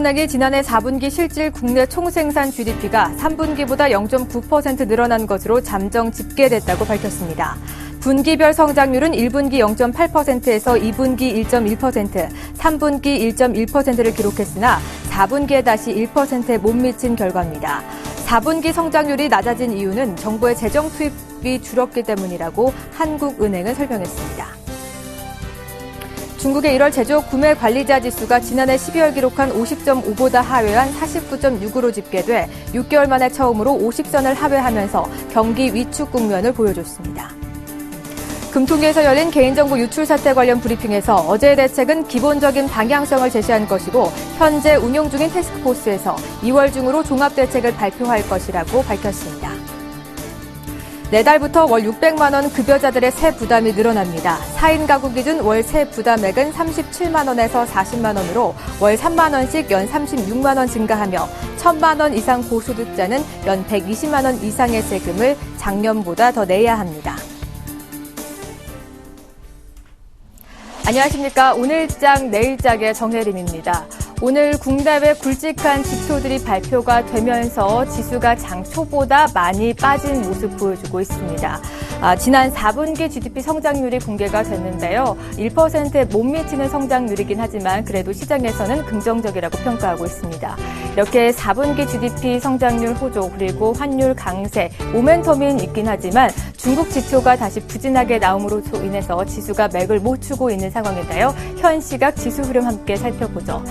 한국은행이 지난해 4분기 실질 국내 총생산 GDP가 3분기보다 0.9% 늘어난 것으로 잠정 집계됐다고 밝혔습니다. 분기별 성장률은 1분기 0.8%에서 2분기 1.1%, 3분기 1.1%를 기록했으나 4분기에 다시 1%에 못 미친 결과입니다. 4분기 성장률이 낮아진 이유는 정부의 재정 투입이 줄었기 때문이라고 한국은행은 설명했습니다. 중국의 1월 제조업 구매 관리자 지수가 지난해 12월 기록한 50.5보다 하회한 49.6으로 집계돼 6개월 만에 처음으로 50선을 하회하면서 경기 위축 국면을 보여줬습니다. 금통위에서 열린 개인정보 유출 사태 관련 브리핑에서 어제의 대책은 기본적인 방향성을 제시한 것이고 현재 운용 중인 태스크포스에서 2월 중으로 종합대책을 발표할 것이라고 밝혔습니다. 내달부터 월 600만 원 급여자들의 세 부담이 늘어납니다. 4인 가구 기준 월 세 부담액은 37만 원에서 40만 원으로 월 3만 원씩 연 36만 원 증가하며 1,000만 원 이상 고소득자는 연 120만 원 이상의 세금을 작년보다 더 내야 합니다. 안녕하십니까. 오늘장 내일장의 정혜림입니다. 오늘 국내외 굵직한 지표들이 발표가 되면서 지수가 장 초보다 많이 빠진 모습 보여주고 있습니다. 지난 4분기 GDP 성장률이 공개가 됐는데요. 1%에 못 미치는 성장률이긴 하지만 그래도 시장에서는 긍정적이라고 평가하고 있습니다. 이렇게 4분기 GDP 성장률 호조 그리고 환율 강세, 모멘텀은 있긴 하지만 중국 지표가 다시 부진하게 나옴으로 인해서 지수가 맥을 못 추고 있는 상황인데요. 현 시각 지수 흐름 함께 살펴보죠.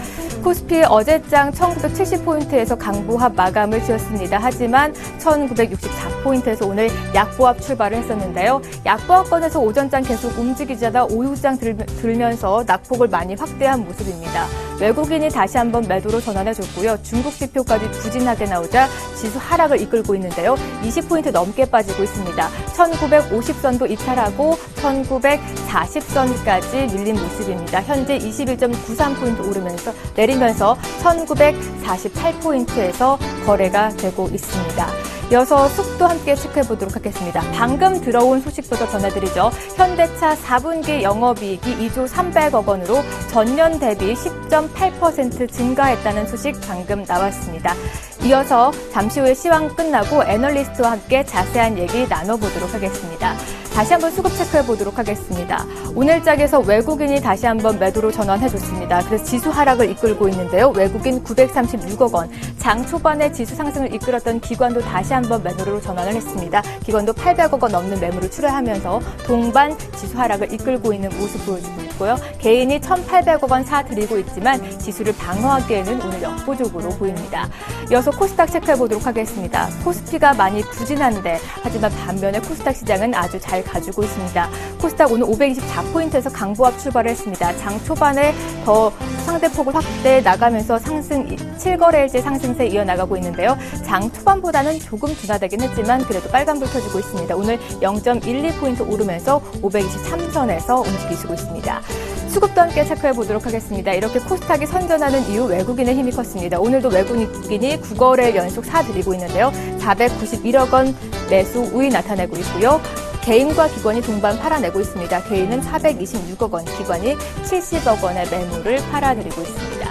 코스피 어제장 1970포인트에서 강보합 마감을 지었습니다. 하지만 1964포인트에서 오늘 약보합 출발을 했었는데요. 약보합권에서 오전장 계속 움직이자다 오후장 들면서 낙폭을 많이 확대한 모습입니다. 외국인이 다시 한번 매도로 전환해줬고요. 중국 지표까지 부진하게 나오자 지수 하락을 이끌고 있는데요. 20포인트 넘게 빠지고 있습니다. 1950선도 이탈하고 1940선까지 밀린 모습입니다. 현재 21.93포인트 오르면서 내리면서 1948포인트에서 거래가 되고 있습니다. 이어서 속도 함께 체크해 보도록 하겠습니다. 방금 들어온 소식부터 전해드리죠. 현대차 4분기 영업이익이 2조 300억 원으로 전년 대비 10.8% 증가했다는 소식 방금 나왔습니다. 이어서 잠시 후에 시황 끝나고 애널리스트와 함께 자세한 얘기 나눠보도록 하겠습니다. 다시 한번 수급 체크해 보도록 하겠습니다. 오늘장에서 외국인이 다시 한번 매도로 전환해줬습니다. 그래서 지수 하락을 이끌고 있는데요. 외국인 936억 원. 장 초반에 지수 상승을 이끌었던 기관도 다시 한번 매도로 전환을 했습니다. 기관도 800억 원 넘는 매물을 출하하면서 동반 지수 하락을 이끌고 있는 모습 보여주고 있고요. 개인이 1,800억 원 사들이고 있지만 지수를 방어하기에는 오늘 역부족으로 보입니다. 이어서 코스닥 체크해 보도록 하겠습니다. 코스피가 많이 부진한데 하지만 반면에 코스닥 시장은 아주 잘 가지고 있습니다. 코스닥 오늘 524포인트에서 강보합 출발을 했습니다. 장 초반에 더 상대폭을 확대해 나가면서 상승 7거래일째 상승세 이어나가고 있는데요. 장 초반보다는 조금 둔화되긴 했지만 그래도 빨간불 켜지고 있습니다. 오늘 0.12포인트 오르면서 523선에서 움직이시고 있습니다. 수급도 함께 체크해 보도록 하겠습니다. 이렇게 코스닥이 선전하는 이유 외국인의 힘이 컸습니다. 오늘도 외국인이 9거래일 연속 사들이고 있는데요. 491억 원 매수 우위 나타내고 있고요. 개인과 기관이 동반 팔아내고 있습니다. 개인은 426억 원, 기관이 70억 원의 매물을 팔아들이고 있습니다.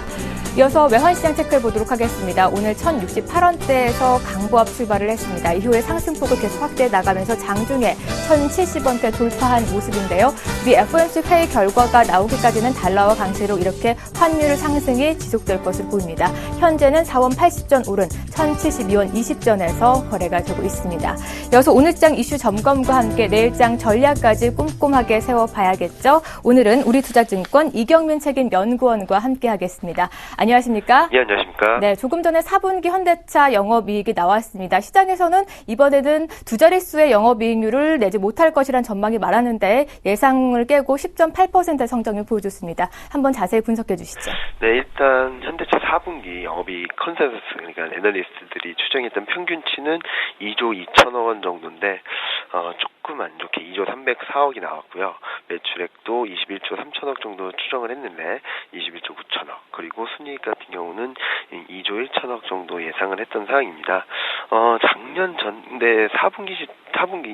이어서 외환시장 체크해 보도록 하겠습니다. 오늘 1,068원대에서 강보합 출발을 했습니다. 이후에 상승폭을 계속 확대해 나가면서 장중에 1,070원대 돌파한 모습인데요. 우리 FOMC 회의 결과가 나오기까지는 달러와 강세로 이렇게 환율 상승이 지속될 것으로 보입니다. 현재는 4원 80전 오른 1,072원 20전에서 거래가 되고 있습니다. 이어서 오늘장 이슈 점검과 함께 내일장 전략까지 꼼꼼하게 세워봐야겠죠. 오늘은 우리투자증권 이경민 책임연구원과 함께하겠습니다. 안녕하십니까? 예, 안녕하십니까? 네, 조금 전에 4분기 현대차 영업이익이 나왔습니다. 시장에서는 이번에는 두 자릿수의 영업이익률을 내지 못할 것이란 전망이 많았는데 예상을 깨고 10.8%의 성장률 보여줬습니다. 한번 자세히 분석해 주시죠. 네, 일단 현대차 4분기 영업이익 컨센서스, 그러니까 애널리스트들이 추정했던 평균치는 2조 2천억 원 정도인데 조금 안 좋게 2조 304억이 나왔고요. 매출액도 21조 3천억 정도 추정을 했는데 21조 9천억, 그리고 순이익 같은 경우는 2조 1천억 정도 예상을 했던 상황입니다. 작년 전에 4분기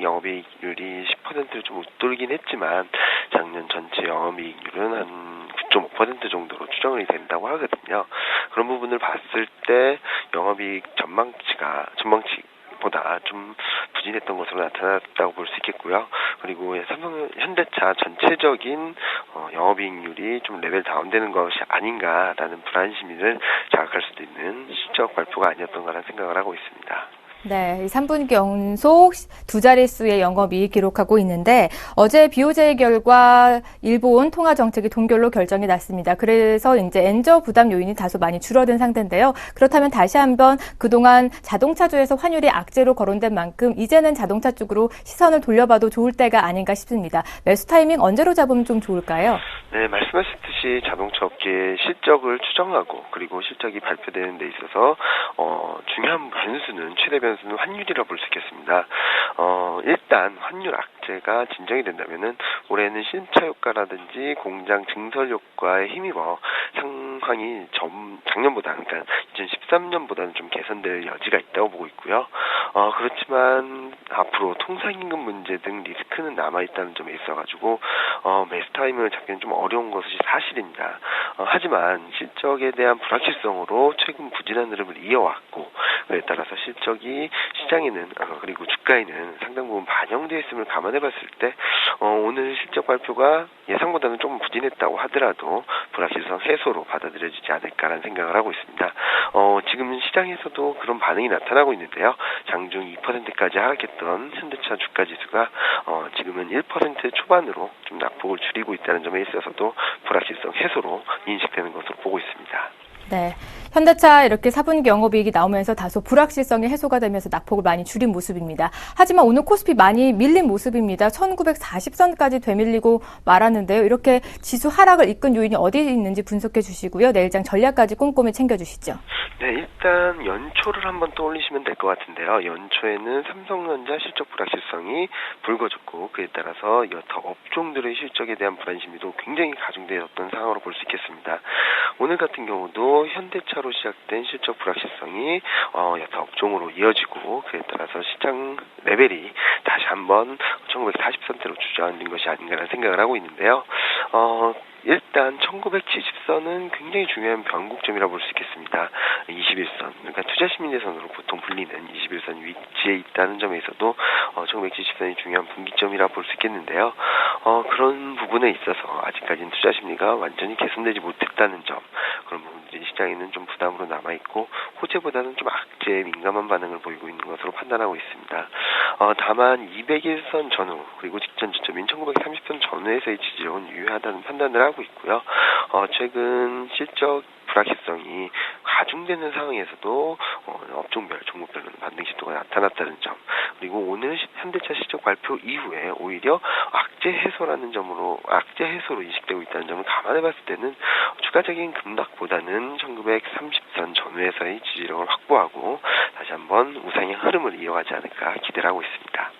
영업이익률이 10%를 좀 웃돌긴 했지만 작년 전체 영업이익률은 한 9.5% 정도로 추정이 된다고 하거든요. 그런 부분을 봤을 때 영업이익 전망치보다 좀 부진했던 것으로 나타났다고 볼 수 있겠고요. 그리고 현대차 전체적인 영업이익률이 좀 레벨 다운되는 것이 아닌가라는 불안 심리를 자극할 수도 있는 실적 발표가 아니었던가라는 생각을 하고 있습니다. 네, 3분기 연속 두 자릿수의 영업이익 기록하고 있는데 어제 BOJ 결과 일본 통화 정책이 동결로 결정이 났습니다. 그래서 이제 엔저 부담 요인이 다소 많이 줄어든 상태인데요. 그렇다면 다시 한번 그동안 자동차주에서 환율이 악재로 거론된 만큼 이제는 자동차 쪽으로 시선을 돌려봐도 좋을 때가 아닌가 싶습니다. 매수 타이밍 언제로 잡으면 좀 좋을까요? 네, 말씀하셨듯이 자동차 업계의 실적을 추정하고 그리고 실적이 발표되는 데 있어서 중요한 변수는 최대 변수는 환율이라 볼 수 있겠습니다. 일단 환율 악재가 진정이 된다면은 올해는 신차 효과라든지 공장 증설 효과에 힘입어 상황이 작년보다 그러니까 2013년보다는 좀 개선될 여지가 있다고 보고 있고요. 그렇지만 앞으로 통상임금 문제 등 리스크는 남아있다는 점에 있어가지고 매수 타임을 잡기는 좀 어려운 것이 사실입니다. 하지만 실적에 대한 불확실성으로 최근 부진한 흐름을 이어왔고 그에 따라서 실적이 시장에는 그리고 주가에는 상당 부분 반영되어 있음을 감안해봤을 때 오늘 실적 발표가 예상보다는 조금 부진했다고 하더라도 불확실성 해소로 받아들여지지 않을까라는 생각을 하고 있습니다. 지금 시장에서도 그런 반응이 나타나고 있는데요. 장중 2%까지 하락했던 현대차 주가지수가 지금은 1% 초반으로 좀 낙폭을 줄이고 있다는 점에 있어서도 불확실성 해소로 인식되는 것으로 보고 있습니다. 네, 현대차 이렇게 4분기 영업이익이 나오면서 다소 불확실성이 해소가 되면서 낙폭을 많이 줄인 모습입니다. 하지만 오늘 코스피 많이 밀린 모습입니다. 1940선까지 되밀리고 말았는데요. 이렇게 지수 하락을 이끈 요인이 어디에 있는지 분석해 주시고요. 내일장 전략까지 꼼꼼히 챙겨주시죠. 네, 일단 연초를 한번 떠올리시면 될 것 같은데요. 연초에는 삼성전자 실적 불확실성이 불거졌고 그에 따라서 여타 업종들의 실적에 대한 불안심리도 굉장히 가중되었던 상황으로 볼 수 있겠습니다. 오늘 같은 경우도 현대차로 시작된 실적 불확실성이 여타 업종으로 이어지고 그에 따라서 시장 레벨이 다시 한번 1940선대로 주저앉은 것이 아닌가라는 생각을 하고 있는데요. 일단 1970선은 굉장히 중요한 변곡점이라고 볼 수 있겠습니다. 21선, 그러니까 투자심리대선으로 보통 불리는 21선 위치에 있다는 점에서도 1970선이 중요한 분기점이라고 볼 수 있겠는데요. 그런 부분에 있어서 아직까지는 투자심리가 완전히 개선되지 못했다는 점, 그런 부분들이 시장에는 좀 부담으로 남아있고 호재보다는 좀 악재에 민감한 반응을 보이고 있는 것으로 판단하고 있습니다. 다만 200일선 전후 그리고 직전 지점인 1930선 전후에서의 지지력은 유효하다는 판단을 하고 있고요. 최근 실적 불확실성이 가중되는 상황에서로 업종별, 종목별로는 반등 시도가 나타났다는 점, 그리고 오늘 현대차 실적 발표 이후에 오히려 악재 해소로 인식되고 있다는 점을 감안해봤을 때는 추가적인 급락보다는 1930선 전후에서의 지지력을 확보하고 다시 한번 우상의 흐름을 이어가지 않을까 기대를 하고 있습니다.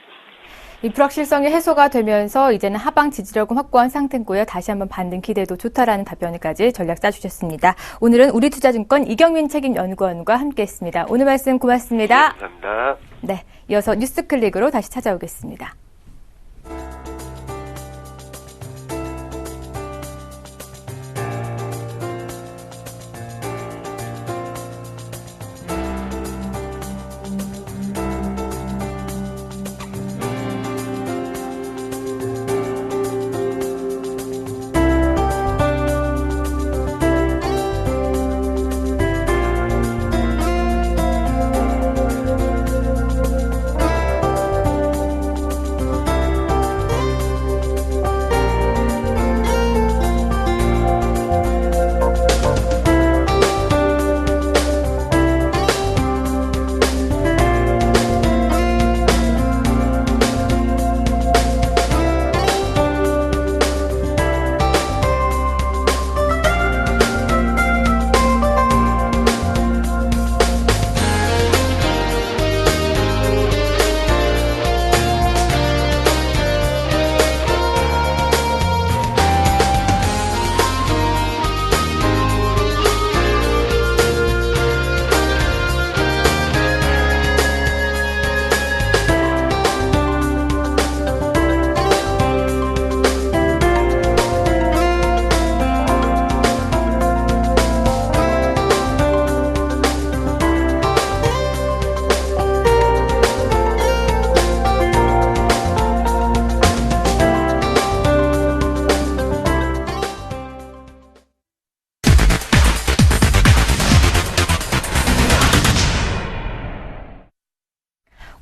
이 불확실성이 해소가 되면서 이제는 하방 지지력은 확보한 상태고요. 다시 한번 반등 기대도 좋다라는 답변까지 전략 짜주셨습니다. 오늘은 우리투자증권 이경민 책임연구원과 함께했습니다. 오늘 말씀 고맙습니다. 네, 감사합니다. 네, 이어서 뉴스클릭으로 다시 찾아오겠습니다.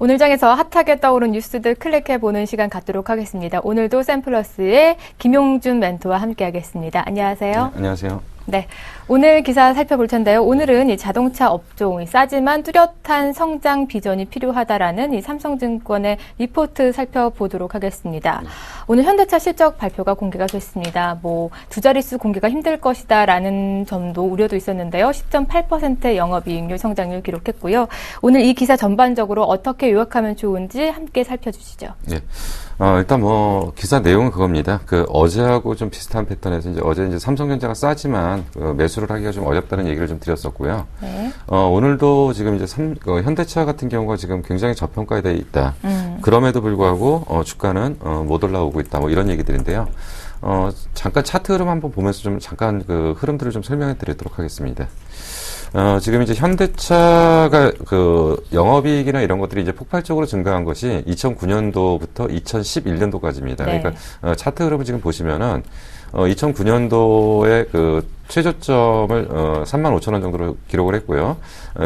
오늘 장에서 핫하게 떠오른 뉴스들 클릭해보는 시간 갖도록 하겠습니다. 오늘도 샘플러스의 김용준 멘토와 함께하겠습니다. 안녕하세요. 네, 안녕하세요. 네, 오늘 기사 살펴볼 텐데요. 오늘은 이 자동차 업종, 싸지만 뚜렷한 성장 비전이 필요하다라는 이 삼성증권의 리포트 살펴보도록 하겠습니다. 오늘 현대차 실적 발표가 공개가 됐습니다. 두 자릿수 공개가 힘들 것이다라는 점도 우려도 있었는데요. 10.8%의 영업이익률 성장률 기록했고요. 오늘 이 기사 전반적으로 어떻게 요약하면 좋은지 함께 살펴주시죠. 네. 일단 기사 내용은 그겁니다. 어제하고 좀 비슷한 패턴에서 어제 삼성전자가 싸지만 매수를 하기가 좀 어렵다는 얘기를 좀 드렸었고요. 네. 오늘도 지금 현대차 같은 경우가 지금 굉장히 저평가에 돼 있다. 그럼에도 불구하고 주가는 못 올라오고 있다. 이런 얘기들인데요. 잠깐 차트 흐름 한번 보면서 좀 잠깐 흐름들을 좀 설명해 드리도록 하겠습니다. 지금 현대차가 영업이익이나 이런 것들이 이제 폭발적으로 증가한 것이 2009년도부터 2011년도까지입니다. 네. 그러니까 차트 흐름을 지금 보시면은 2009년도에 최저점을 35,000원 정도로 기록을 했고요.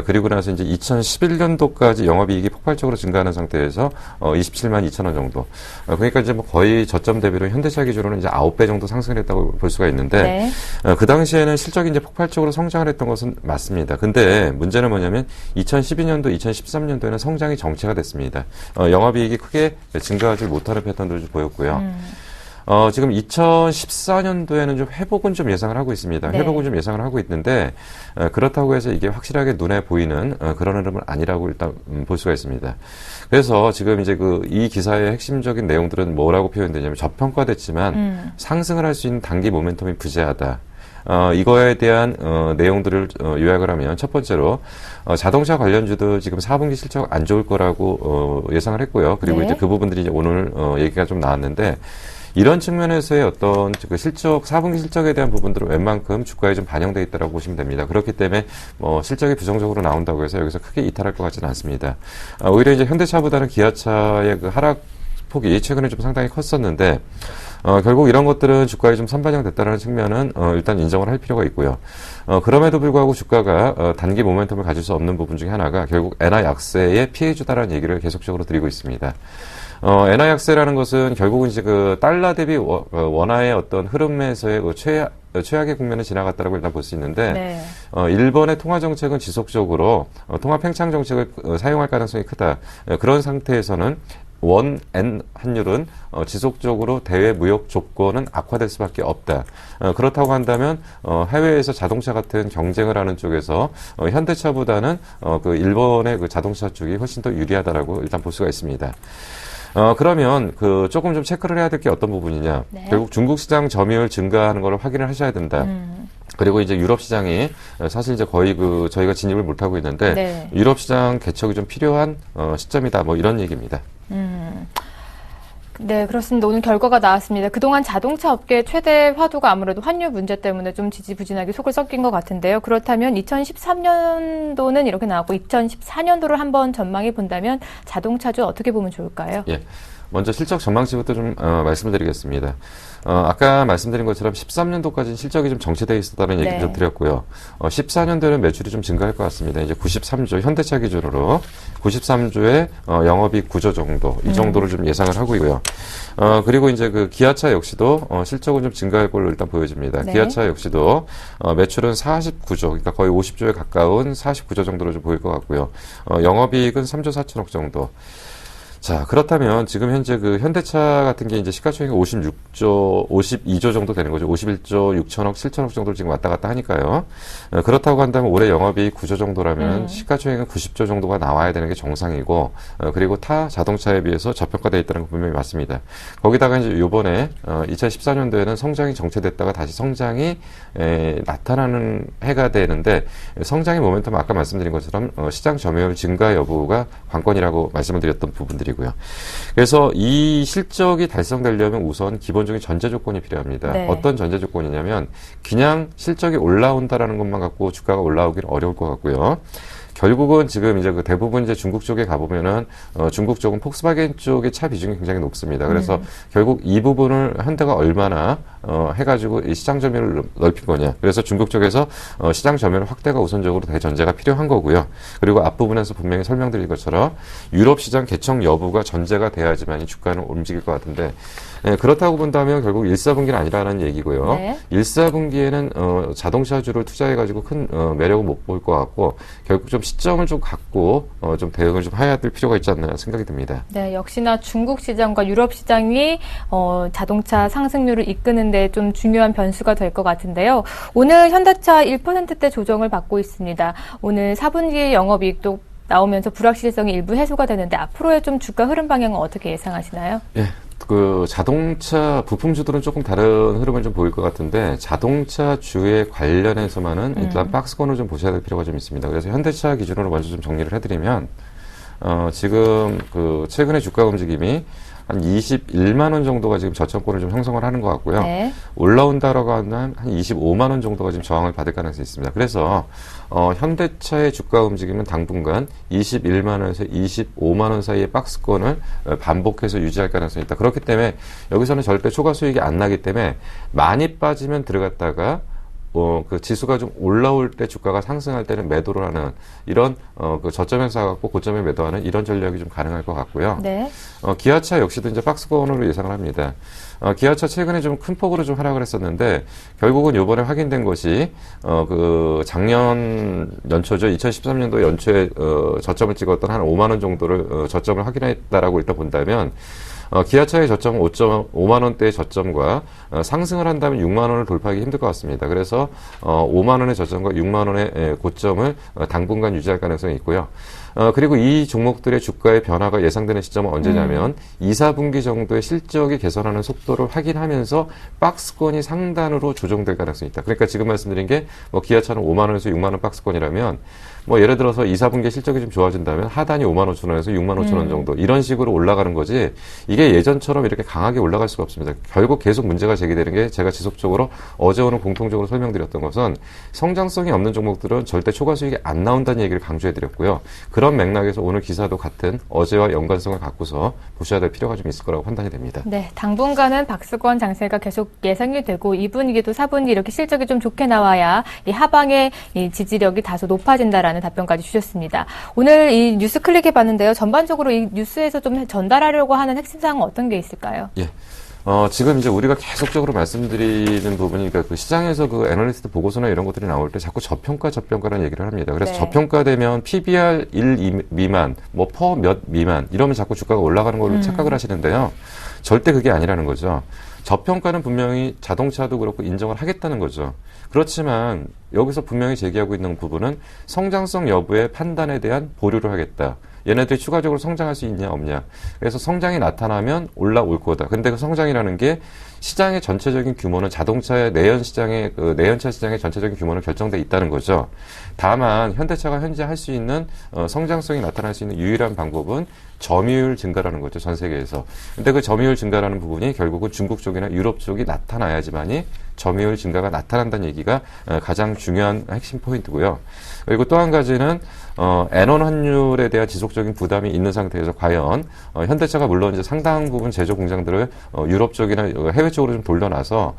그리고 나서 이제 2011년도까지 영업이익이 폭발적으로 증가하는 상태에서 27만 2천원 정도. 그러니까 이제 거의 저점 대비로 현대차 기준으로는 이제 9배 정도 상승을 했다고 볼 수가 있는데, 네. 그 당시에는 실적이 이제 폭발적으로 성장을 했던 것은 맞습니다. 근데 문제는 뭐냐면 2012년도, 2013년도에는 성장이 정체가 됐습니다. 영업이익이 크게 증가하지 못하는 패턴들을 좀 보였고요. 지금 2014년도에는 좀 회복은 좀 예상을 하고 있습니다. 네. 회복은 좀 예상을 하고 있는데, 그렇다고 해서 이게 확실하게 눈에 보이는 그런 흐름은 아니라고 일단 볼 수가 있습니다. 그래서 지금 이제 이 기사의 핵심적인 내용들은 뭐라고 표현되냐면 저평가됐지만 상승을 할 수 있는 단기 모멘텀이 부재하다. 이거에 대한 내용들을 요약을 하면 첫 번째로 자동차 관련주도 지금 4분기 실적 안 좋을 거라고 예상을 했고요. 그리고 네. 이제 그 부분들이 이제 오늘 얘기가 좀 나왔는데, 이런 측면에서의 어떤 실적, 4분기 실적에 대한 부분들은 웬만큼 주가에 좀 반영되어 있다고 보시면 됩니다. 그렇기 때문에 실적이 부정적으로 나온다고 해서 여기서 크게 이탈할 것 같지는 않습니다. 오히려 이제 현대차보다는 기아차의 하락폭이 최근에 좀 상당히 컸었는데, 결국 이런 것들은 주가에 좀 선반영됐다는 측면은 일단 인정을 할 필요가 있고요. 그럼에도 불구하고 주가가 단기 모멘텀을 가질 수 없는 부분 중에 하나가 결국 엔화 약세의 피해주다라는 얘기를 계속적으로 드리고 있습니다. 엔화 약세라는 것은 결국은 이제 달러 대비 원화의 어떤 흐름에서의 최악의 국면을 지나갔다라고 일단 볼 수 있는데, 네. 일본의 통화 정책은 지속적으로 통화 팽창 정책을 사용할 가능성이 크다. 그런 상태에서는 원-엔 환율은 지속적으로 대외 무역 조건은 악화될 수밖에 없다. 그렇다고 한다면 해외에서 자동차 같은 경쟁을 하는 쪽에서 현대차보다는 일본의 자동차 쪽이 훨씬 더 유리하다라고 일단 볼 수가 있습니다. 그러면 조금 좀 체크를 해야 될 게 어떤 부분이냐. 네. 결국 중국 시장 점유율 증가하는 걸 확인을 하셔야 된다. 그리고 이제 유럽 시장이 사실 이제 거의 저희가 진입을 못하고 있는데, 네. 유럽 시장 개척이 좀 필요한 시점이다. 이런 얘기입니다. 네, 그렇습니다. 오늘 결과가 나왔습니다. 그동안 자동차 업계의 최대 화두가 아무래도 환율 문제 때문에 좀 지지부진하게 속을 썩긴 것 같은데요. 그렇다면 2013년도는 이렇게 나왔고 2014년도를 한번 전망해 본다면 자동차주 어떻게 보면 좋을까요? 예. 먼저 실적 전망치부터 좀 말씀을 드리겠습니다. 아까 말씀드린 것처럼 13년도까지는 실적이 좀 정체되어 있었다는 얘기 네. 좀 드렸고요. 14년도에는 매출이 좀 증가할 것 같습니다. 이제 93조, 현대차 기준으로 93조의 영업이익 9조 정도, 이 정도를 좀 예상을 하고 있고요. 그리고 이제 기아차 역시도 실적은 좀 증가할 걸로 일단 보여집니다. 네. 기아차 역시도 매출은 49조, 그러니까 거의 50조에 가까운 49조 정도로 좀 보일 것 같고요. 영업이익은 3조 4천억 정도. 자, 그렇다면 지금 현재 현대차 같은 게 이제 시가총액이 52조 정도 되는 거죠. 51조 6천억, 7천억 정도를 지금 왔다 갔다 하니까요. 그렇다고 한다면 올해 영업이익 9조 정도라면 시가총액은 90조 정도가 나와야 되는 게 정상이고, 그리고 타 자동차에 비해서 저평가되어 있다는 건 분명히 맞습니다. 거기다가 이제 요번에 2014년도에는 성장이 정체됐다가 다시 성장이 나타나는 해가 되는데, 성장의 모멘텀은 아까 말씀드린 것처럼 시장 점유율 증가 여부가 관건이라고 말씀을 드렸던 부분들이 고요. 그래서 이 실적이 달성되려면 우선 기본적인 전제 조건이 필요합니다. 네. 어떤 전제 조건이냐면 그냥 실적이 올라온다라는 것만 갖고 주가가 올라오기는 어려울 것 같고요. 결국은 지금 이제 그 대부분 이제 중국 쪽에 가보면은 중국 쪽은 폭스바겐 쪽의 차 비중이 굉장히 높습니다. 그래서 결국 이 부분을 현대가 얼마나 해가지고 이 시장 점유율을 넓힐 거냐. 그래서 중국 쪽에서 시장 점유율 확대가 우선적으로 대전제가 필요한 거고요. 그리고 앞부분에서 분명히 설명드린 것처럼 유럽 시장 개척 여부가 전제가 돼야지만 이 주가는 움직일 것 같은데 그렇다고 본다면 결국 1, 4분기는 아니라는 얘기고요. 네. 1, 4분기에는 자동차주를 투자해가지고 큰 매력은 못 볼 것 같고 결국 좀 시점을 좀 갖고 좀 대응을 좀 해야 될 필요가 있지 않나 생각이 듭니다. 네, 역시나 중국 시장과 유럽 시장이 자동차 상승률을 이끄는 데 좀 중요한 변수가 될 것 같은데요. 오늘 현대차 1%대 조정을 받고 있습니다. 오늘 4분기 영업이익도 나오면서 불확실성이 일부 해소가 되는데 앞으로의 좀 주가 흐름 방향은 어떻게 예상하시나요? 예. 그 자동차 부품주들은 조금 다른 흐름을 좀 보일 것 같은데 자동차 주에 관련해서만은 일단 박스권을 좀 보셔야 될 필요가 좀 있습니다. 그래서 현대차 기준으로 먼저 좀 정리를 해드리면 지금 그 최근에 주가 움직임이 한 21만 원 정도가 지금 저점권을 좀 형성을 하는 것 같고요. 네. 올라온다라고 하면 한 25만 원 정도가 지금 저항을 받을 가능성이 있습니다. 그래서 현대차의 주가 움직임은 당분간 21만 원에서 25만 원 사이의 박스권을 반복해서 유지할 가능성이 있다. 그렇기 때문에 여기서는 절대 초과 수익이 안 나기 때문에 많이 빠지면 들어갔다가 그 지수가 좀 올라올 때 주가가 상승할 때는 매도를 하는 이런 그 저점에서 사갖고 고점에 매도하는 이런 전략이 좀 가능할 것 같고요. 네. 기아차 역시도 이제 박스권으로 예상을 합니다. 기아차 최근에 좀 큰 폭으로 좀 하락을 했었는데 결국은 이번에 확인된 것이 그 작년 연초죠. 2013년도 연초에 저점을 찍었던 한 5만 원 정도를 저점을 확인했다라고 일단 본다면 기아차의 저점은 5만 원대의 저점과 상승을 한다면 6만 원을 돌파하기 힘들 것 같습니다. 그래서 5만 원의 저점과 6만 원의 고점을 당분간 유지할 가능성이 있고요. 그리고 이 종목들의 주가의 변화가 예상되는 시점은 언제냐면 2, 4분기 정도의 실적이 개선하는 속도를 확인하면서 박스권이 상단으로 조정될 가능성이 있다. 그러니까 지금 말씀드린 게 뭐 기아차는 5만 원에서 6만 원 박스권이라면 뭐 예를 들어서 2, 4분기 실적이 좀 좋아진다면 하단이 5만 5천 원에서 6만 5천 원 정도 이런 식으로 올라가는 거지 이게 예전처럼 이렇게 강하게 올라갈 수가 없습니다. 결국 계속 문제가 제기되는 게 제가 지속적으로 어제 오늘 공통적으로 설명드렸던 것은 성장성이 없는 종목들은 절대 초과 수익이 안 나온다는 얘기를 강조해드렸고요. 그런 맥락에서 오늘 기사도 같은 어제와 연관성을 갖고서 보셔야 될 필요가 좀 있을 거라고 판단이 됩니다. 네, 당분간은 박스권 장세가 계속 예상이 되고 2분기도 4분기 이렇게 실적이 좀 좋게 나와야 이 하방의 이 지지력이 다소 높아진다라는 답변까지 주셨습니다. 오늘 이 뉴스 클릭해 봤는데요. 전반적으로 이 뉴스에서 좀 전달하려고 하는 핵심 사항은 어떤 게 있을까요? 예. 지금 이제 우리가 계속적으로 말씀드리는 부분이 그러니까 그 시장에서 그 애널리스트 보고서나 이런 것들이 나올 때 자꾸 저평가라는 얘기를 합니다. 그래서 네. 저평가되면 PBR 1 미만, 뭐 퍼 몇 미만 이러면 자꾸 주가가 올라가는 걸로 착각을 하시는데요. 절대 그게 아니라는 거죠. 저평가는 분명히 자동차도 그렇고 인정을 하겠다는 거죠. 그렇지만 여기서 분명히 제기하고 있는 부분은 성장성 여부의 판단에 대한 보류를 하겠다. 얘네들이 추가적으로 성장할 수 있냐 없냐. 그래서 성장이 나타나면 올라올 거다. 근데 그 성장이라는 게 시장의 전체적인 규모는 자동차의 내연차 시장의 전체적인 규모는 결정돼 있다는 거죠. 다만 현대차가 현재 할 수 있는 성장성이 나타날 수 있는 유일한 방법은 점유율 증가라는 거죠. 전 세계에서. 근데 그 점유율 증가라는 부분이 결국은 중국 쪽이나 유럽 쪽이 나타나야지만이 점유율 증가가 나타난다는 얘기가 가장 중요한 핵심 포인트고요. 그리고 또 한 가지는 엔원 환율에 대한 지속적인 부담이 있는 상태에서 과연 현대차가 물론 이제 상당 부분 제조 공장들을 유럽 쪽이나 해외 쪽으로 좀 돌려놔서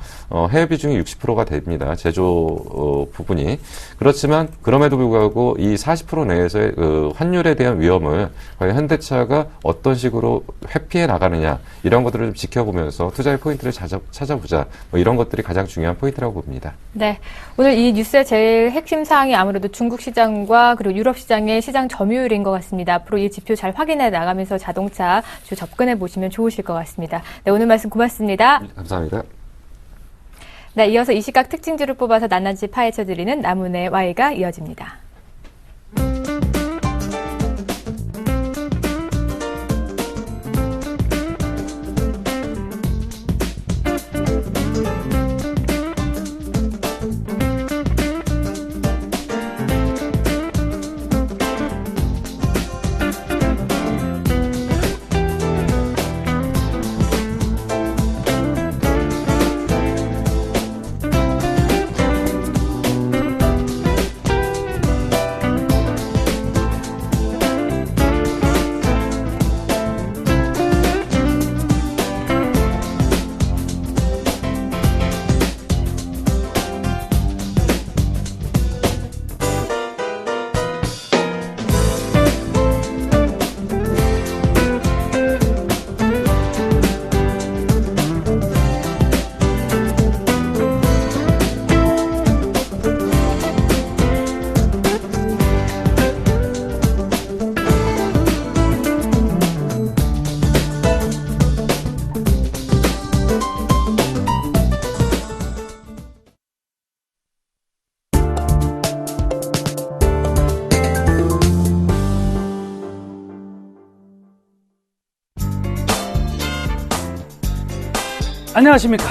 해외 비중이 60%가 됩니다. 제조 부분이. 그렇지만 그럼에도 불구하고 이 40% 내에서의 환율에 대한 위험을 과연 현대차가 어떤 식으로 회피해 나가느냐 이런 것들을 좀 지켜보면서 투자의 포인트를 찾아보자. 뭐 이런 것들이 가장 중요한 포인트라고 봅니다. 네, 오늘 이 뉴스의 제일 핵심 사항이 아무래도 중국 시장과 그리고 유럽 시장의 시장 점유율인 것 같습니다. 앞으로 이 지표 잘 확인해 나가면서 자동차 주 접근해 보시면 좋으실 것 같습니다. 네, 오늘 말씀 고맙습니다. 감사합니다. 네, 이어서 이 시각 특징주를 뽑아서 낱낱이 파헤쳐드리는 나문의 Y가 이어집니다. 안녕하십니까.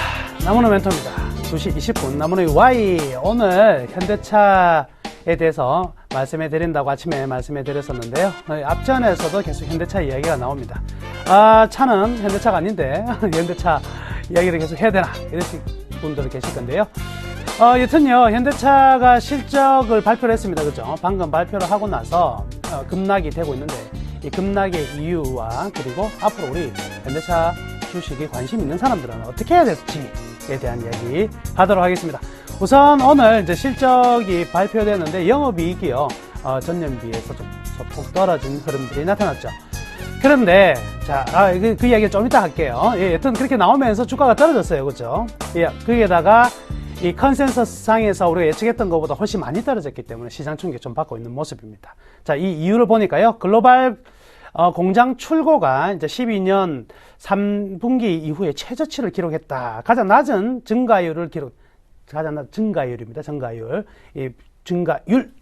나무노 멘토입니다. 2시 20분 나무노의 Y. 오늘 현대차에 대해서 말씀해 드린다고 아침에 말씀해 드렸었는데요. 앞전에서도 계속 현대차 이야기가 나옵니다. 차는 현대차가 아닌데 현대차 이야기를 계속 해야 되나 이러신 분들 계실 건데요. 여튼요, 현대차가 실적을 발표를 했습니다. 그죠? 방금 발표를 하고 나서 급락이 되고 있는데 이 급락의 이유와 그리고 앞으로 우리 현대차 주식에 관심 있는 사람들은 어떻게 해야 될지에 대한 이야기 하도록 하겠습니다. 우선 오늘 이제 실적이 발표되는데 영업이익이요, 전년비에서 좀 소폭 떨어진 흐름들이 나타났죠. 그런데 그 이야기 좀 이따 할게요. 예, 여튼 그렇게 나오면서 주가가 떨어졌어요. 그죠? 예, 거기에다가 이 컨센서스 상에서 우리가 예측했던 것보다 훨씬 많이 떨어졌기 때문에 시장 충격 좀 받고 있는 모습입니다. 자, 이 이유를 보니까요, 글로벌 공장 출고가 이제 12년 3분기 이후에 최저치를 기록했다. 가장 낮은 증가율입니다. 증가율. 이 증가율,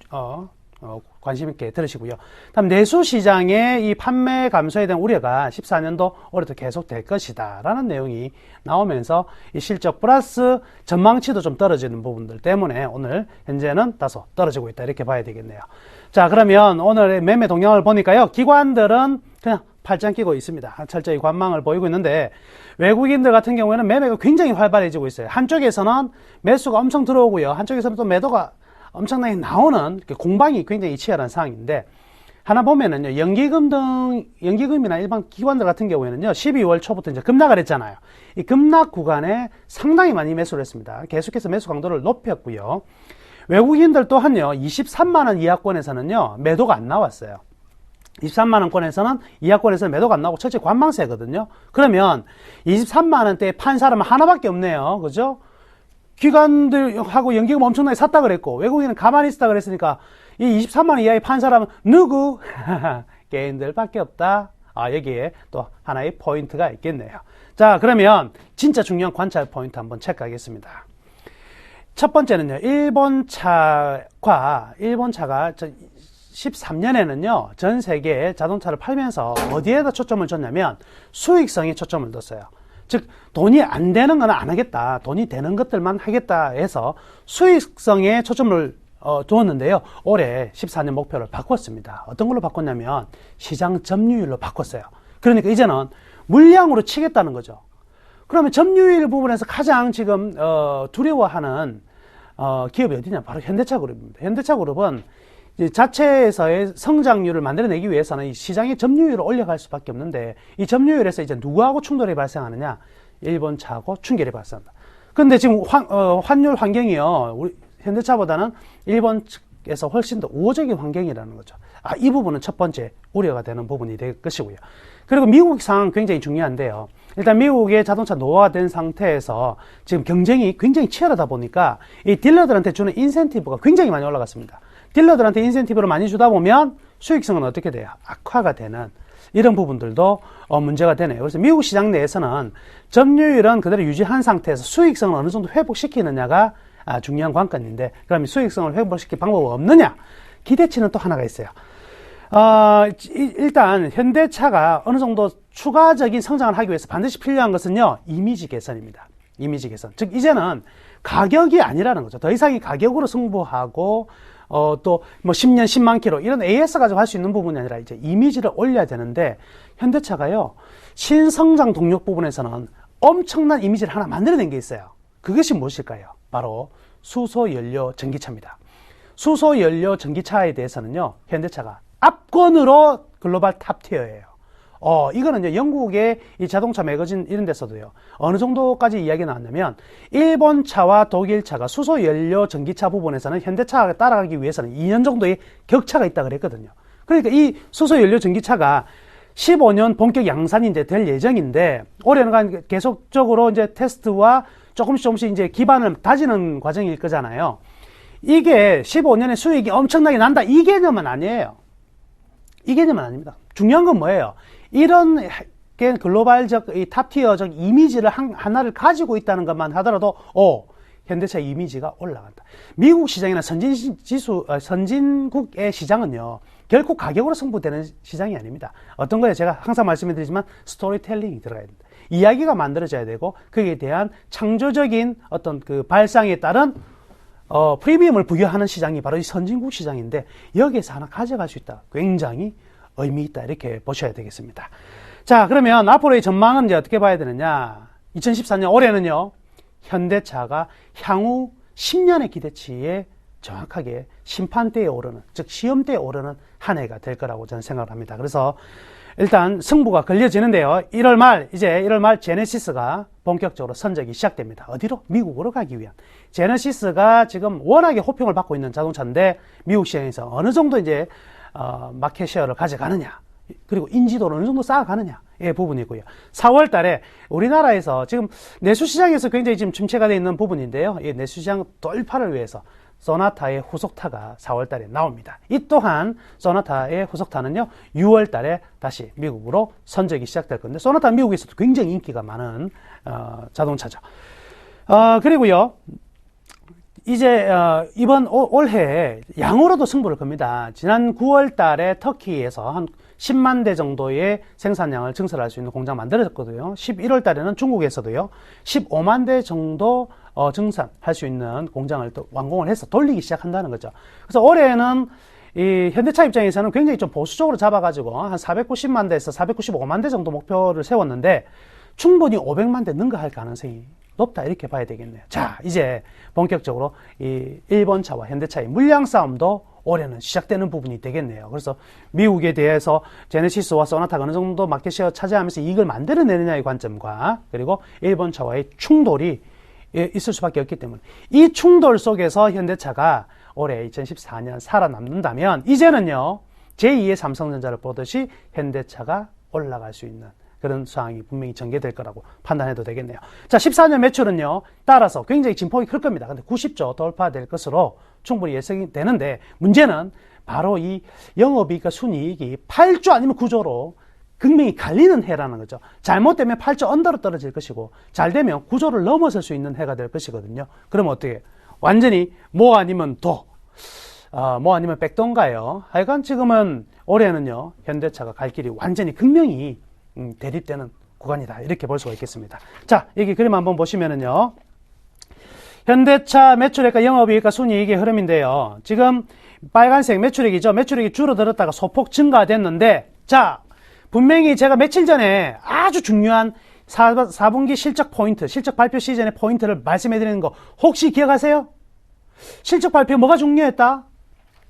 관심 있게 들으시고요. 다음 내수 시장의 이 판매 감소에 대한 우려가 14년도 올해도 계속될 것이다 라는 내용이 나오면서 이 실적 플러스 전망치도 좀 떨어지는 부분들 때문에 오늘 현재는 다소 떨어지고 있다 이렇게 봐야 되겠네요. 자, 그러면 오늘의 매매 동향을 보니까요, 기관들은 그냥 팔짱 끼고 있습니다. 철저히 관망을 보이고 있는데 외국인들 같은 경우에는 매매가 굉장히 활발해지고 있어요. 한쪽에서는 매수가 엄청 들어오고요, 한쪽에서는 또 매도가 엄청나게 나오는 공방이 굉장히 치열한 상황인데, 하나 보면은요, 연기금이나 일반 기관들 같은 경우에는요, 12월 초부터 이제 급락을 했잖아요. 이 급락 구간에 상당히 많이 매수를 했습니다. 계속해서 매수 강도를 높였고요. 외국인들 또한요, 23만원 이하권에서는요, 매도가 안 나왔어요. 23만원권에서는 이하권에서는 매도가 안 나오고 철저히 관망세거든요. 그러면 23만원대에 판 사람은 하나밖에 없네요. 그죠? 기관들하고 연기금 엄청나게 샀다 그랬고 외국인은 가만히 있었다 그랬으니까 이 23만원 이하에 판 사람은 누구? 개인들밖에 없다. 여기에 또 하나의 포인트가 있겠네요. 자, 그러면 진짜 중요한 관찰 포인트 한번 체크하겠습니다. 첫 번째는요, 일본차가 13년에는요 전 세계에 자동차를 팔면서 어디에다 초점을 줬냐면 수익성에 초점을 뒀어요. 즉 돈이 안 되는 건 안 하겠다, 돈이 되는 것들만 하겠다 해서 수익성에 초점을 두었는데요, 올해 14년 목표를 바꿨습니다. 어떤 걸로 바꿨냐면 시장 점유율로 바꿨어요. 그러니까 이제는 물량으로 치겠다는 거죠. 그러면 점유율 부분에서 가장 지금 두려워하는 기업이 어디냐, 바로 현대차 그룹입니다. 현대차 그룹은 자체에서의 성장률을 만들어내기 위해서는 이 시장의 점유율을 올려갈 수밖에 없는데, 이 점유율에서 이제 누구하고 충돌이 발생하느냐, 일본차하고 충돌이 발생합니다. 근데 지금 환율 환경이요, 우리 현대차보다는 일본 측에서 훨씬 더 우호적인 환경이라는 거죠. 이 부분은 첫 번째 우려가 되는 부분이 될 것이고요. 그리고 미국 상황 굉장히 중요한데요, 일단 미국의 자동차 노화된 상태에서 지금 경쟁이 굉장히 치열하다 보니까 이 딜러들한테 주는 인센티브가 굉장히 많이 올라갔습니다. 딜러들한테 인센티브를 많이 주다 보면 수익성은 어떻게 돼요? 악화가 되는 이런 부분들도 문제가 되네요. 그래서 미국 시장 내에서는 점유율은 그대로 유지한 상태에서 수익성을 어느 정도 회복시키느냐가 중요한 관건인데, 그럼 수익성을 회복시킬 방법이 없느냐? 기대치는 또 하나가 있어요. 일단 현대차가 어느 정도 추가적인 성장을 하기 위해서 반드시 필요한 것은요, 이미지 개선입니다. 이미지 개선. 즉 이제는 가격이 아니라는 거죠. 더 이상 이 가격으로 승부하고 또 뭐 10년 10만 킬로 이런 AS 가지고 할 수 있는 부분이 아니라 이제 이미지를 올려야 되는데, 현대차가요 신성장 동력 부분에서는 엄청난 이미지를 하나 만들어낸 게 있어요. 그것이 무엇일까요? 바로 수소연료 전기차입니다. 수소연료 전기차에 대해서는요, 현대차가 압권으로 글로벌 탑티어예요. 이거는요, 영국의 이 자동차 매거진 이런 데서도요, 어느 정도까지 이야기가 나왔냐면, 일본 차와 독일 차가 수소 연료 전기차 부분에서는 현대차가 따라가기 위해서는 2년 정도의 격차가 있다 그랬거든요. 그러니까 이 수소 연료 전기차가 15년 본격 양산이 이제 될 예정인데, 올해는 계속적으로 이제 테스트와 조금씩 이제 기반을 다지는 과정일 거잖아요. 이게 15년에 수익이 엄청나게 난다, 이 개념은 아니에요. 이 개념은 아닙니다. 중요한 건 뭐예요? 이런 글로벌적, 이 탑티어적 이미지를 하나를 가지고 있다는 것만 하더라도, 현대차 이미지가 올라간다. 미국 시장이나 선진국의 시장은요, 결코 가격으로 승부되는 시장이 아닙니다. 어떤 거예요? 제가 항상 말씀드리지만 스토리텔링이 들어가야 됩니다. 이야기가 만들어져야 되고 거기에 대한 창조적인 어떤 그 발상에 따른 프리미엄을 부여하는 시장이 바로 이 선진국 시장인데 여기에서 하나 가져갈 수 있다. 굉장히 의미 있다. 이렇게 보셔야 되겠습니다. 자, 그러면 앞으로의 전망은 이제 어떻게 봐야 되느냐. 2014년 올해는요. 현대차가 향후 10년의 기대치에 정확하게 심판대에 오르는, 즉 시험대에 오르는 한 해가 될 거라고 저는 생각을 합니다. 그래서 일단 승부가 걸려지는데요. 1월 말 제네시스가 본격적으로 선적이 시작됩니다. 어디로? 미국으로 가기 위한. 제네시스가 지금 워낙에 호평을 받고 있는 자동차인데 미국 시장에서 어느 정도 이제 마켓 셰어를 가져가느냐, 그리고 인지도를 어느 정도 쌓아가느냐의 부분이고요. 4월 달에 우리나라에서 지금 내수시장에서 굉장히 지금 침체가 되어 있는 부분인데요. 이 내수시장 돌파를 위해서 소나타의 후속타가 4월 달에 나옵니다. 이 또한 소나타의 후속타는요, 6월 달에 다시 미국으로 선적이 시작될 건데, 소나타 미국에서도 굉장히 인기가 많은 자동차죠. 그리고요, 이제 이번 올해 양으로도 승부를 겁니다. 지난 9월 달에 터키에서 한 10만 대 정도의 생산량을 증설할 수 있는 공장 만들어졌거든요. 11월 달에는 중국에서도요, 15만 대 정도 증산할 수 있는 공장을 또 완공을 해서 돌리기 시작한다는 거죠. 그래서 올해는 이 현대차 입장에서는 굉장히 좀 보수적으로 잡아가지고 한 490만 대에서 495만 대 정도 목표를 세웠는데 충분히 500만 대 능가할 가능성이 높다, 이렇게 봐야 되겠네요. 자, 이제 본격적으로 이 일본차와 현대차의 물량 싸움도 올해는 시작되는 부분이 되겠네요. 그래서 미국에 대해서 제네시스와 소나타가 어느 정도 마켓쉐어 차지하면서 이익을 만들어내느냐의 관점과, 그리고 일본차와의 충돌이 있을 수밖에 없기 때문에 이 충돌 속에서 현대차가 올해 2014년 살아남는다면 이제는요, 제2의 삼성전자를 보듯이 현대차가 올라갈 수 있는 그런 상황이 분명히 전개될 거라고 판단해도 되겠네요. 자, 14년 매출은요, 따라서 굉장히 진폭이 클 겁니다. 근데 90조 돌파될 것으로 충분히 예상이 되는데, 문제는 바로 이 영업이익과 순이익이 8조 아니면 9조로 극명히 갈리는 해라는 거죠. 잘못되면 8조 언더로 떨어질 것이고, 잘 되면 9조를 넘어설 수 있는 해가 될 것이거든요. 그럼 어떻게? 완전히 뭐 아니면 도, 뭐 아니면 백도인가요? 하여간 지금은 올해는요, 현대차가 갈 길이 완전히 극명히 대립되는 구간이다, 이렇게 볼 수가 있겠습니다. 자, 여기 그림 한번 보시면은요, 현대차 매출액과 영업이익과 순이익의 흐름인데요. 지금 빨간색 매출액이죠. 매출액이 줄어들었다가 소폭 증가됐는데, 자, 분명히 제가 며칠 전에 아주 중요한 4분기 실적 포인트, 실적 발표 시즌의 포인트를 말씀해 드리는 거 혹시 기억하세요? 실적 발표 뭐가 중요했다?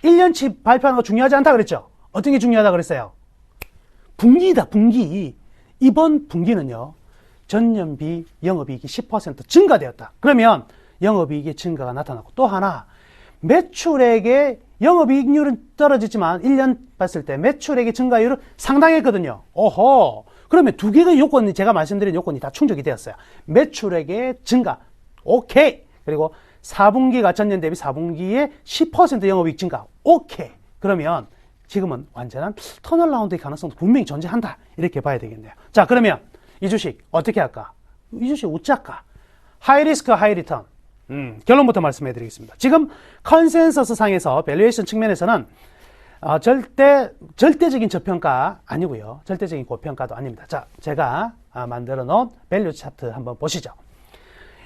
1년치 발표하는 거 중요하지 않다 그랬죠? 어떤 게 중요하다 그랬어요? 분기다, 분기. 이번 분기는요, 전년비 영업이익이 10% 증가되었다. 그러면 영업이익의 증가가 나타나고, 또 하나, 매출액의 영업이익률은 떨어지지만 1년 봤을 때 매출액의 증가율은 상당했거든요. 오호. 그러면 두 개의 요건이, 제가 말씀드린 요건이 다 충족이 되었어요. 매출액의 증가, 오케이. 그리고 4분기가 전년 대비 4분기에 10% 영업이익 증가, 오케이. 그러면 지금은 완전한 턴어라운드의 가능성도 분명히 존재한다, 이렇게 봐야 되겠네요. 자, 그러면 이 주식 어떻게 할까? 이 주식 어찌할까? 하이리스크 하이리턴. 결론부터 말씀해 드리겠습니다. 지금 컨센서스 상에서 밸류에이션 측면에서는 절대적인 저평가 아니고요, 절대적인 고평가도 아닙니다. 자, 제가 만들어 놓은 밸류 차트 한번 보시죠.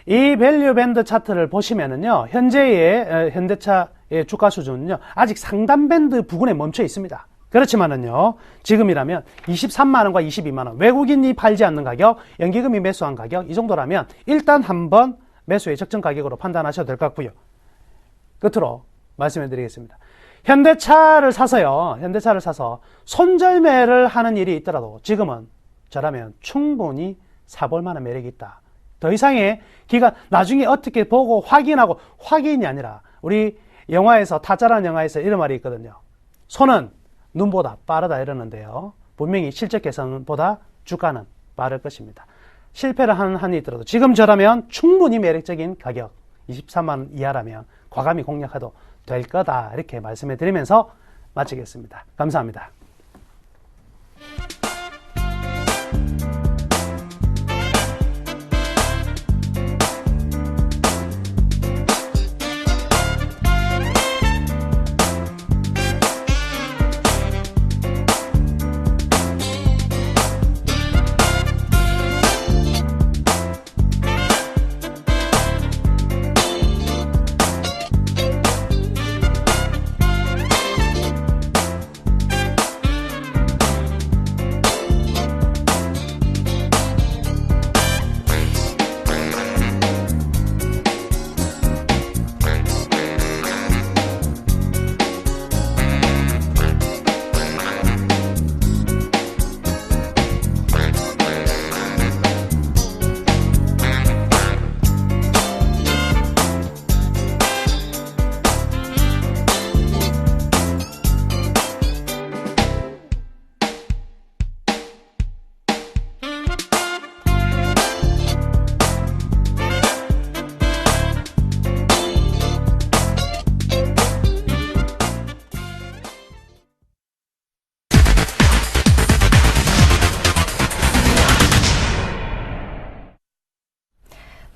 이 밸류 밴드 차트를 보시면은요, 현재의 현대차의 주가 수준은요, 아직 상단 밴드 부근에 멈춰 있습니다. 그렇지만은요, 지금이라면 23만원과 22만원, 외국인이 팔지 않는 가격, 연기금이 매수한 가격, 이 정도라면 일단 한번 매수의 적정 가격으로 판단하셔도 될 것 같고요. 끝으로 말씀해 드리겠습니다. 현대차를 사서 손절매를 하는 일이 있더라도 지금은 저라면 충분히 사볼 만한 매력이 있다. 더 이상의 기간, 나중에 어떻게 보고 확인하고, 확인이 아니라, 우리 영화에서, 타짜라는 영화에서 이런 말이 있거든요. 손은 눈보다 빠르다, 이러는데요. 분명히 실적 개선보다 주가는 빠를 것입니다. 실패를 하는 한이 있더라도 지금 저라면 충분히 매력적인 가격, 23만원 이하라면 과감히 공략해도 될 거다, 이렇게 말씀해 드리면서 마치겠습니다. 감사합니다.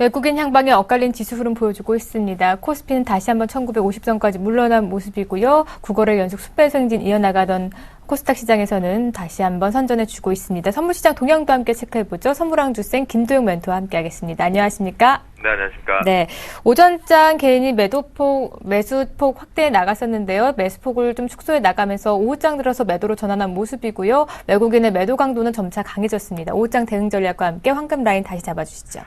외국인 향방에 엇갈린 지수 흐름 보여주고 있습니다. 코스피는 다시 한번 1950선까지 물러난 모습이고요. 9거래 연속 수배수 행진 이어나가던 코스닥 시장에서는 다시 한번 선전해주고 있습니다. 선물시장 동향도 함께 체크해보죠. 선물왕주생 김도영 멘토와 함께하겠습니다. 안녕하십니까? 네, 안녕하십니까? 네, 오전장 개인이 매수폭 확대해 나갔었는데요. 매수폭을 좀 축소해 나가면서 오후장 들어서 매도로 전환한 모습이고요. 외국인의 매도 강도는 점차 강해졌습니다. 오후장 대응 전략과 함께 황금 라인 다시 잡아주시죠.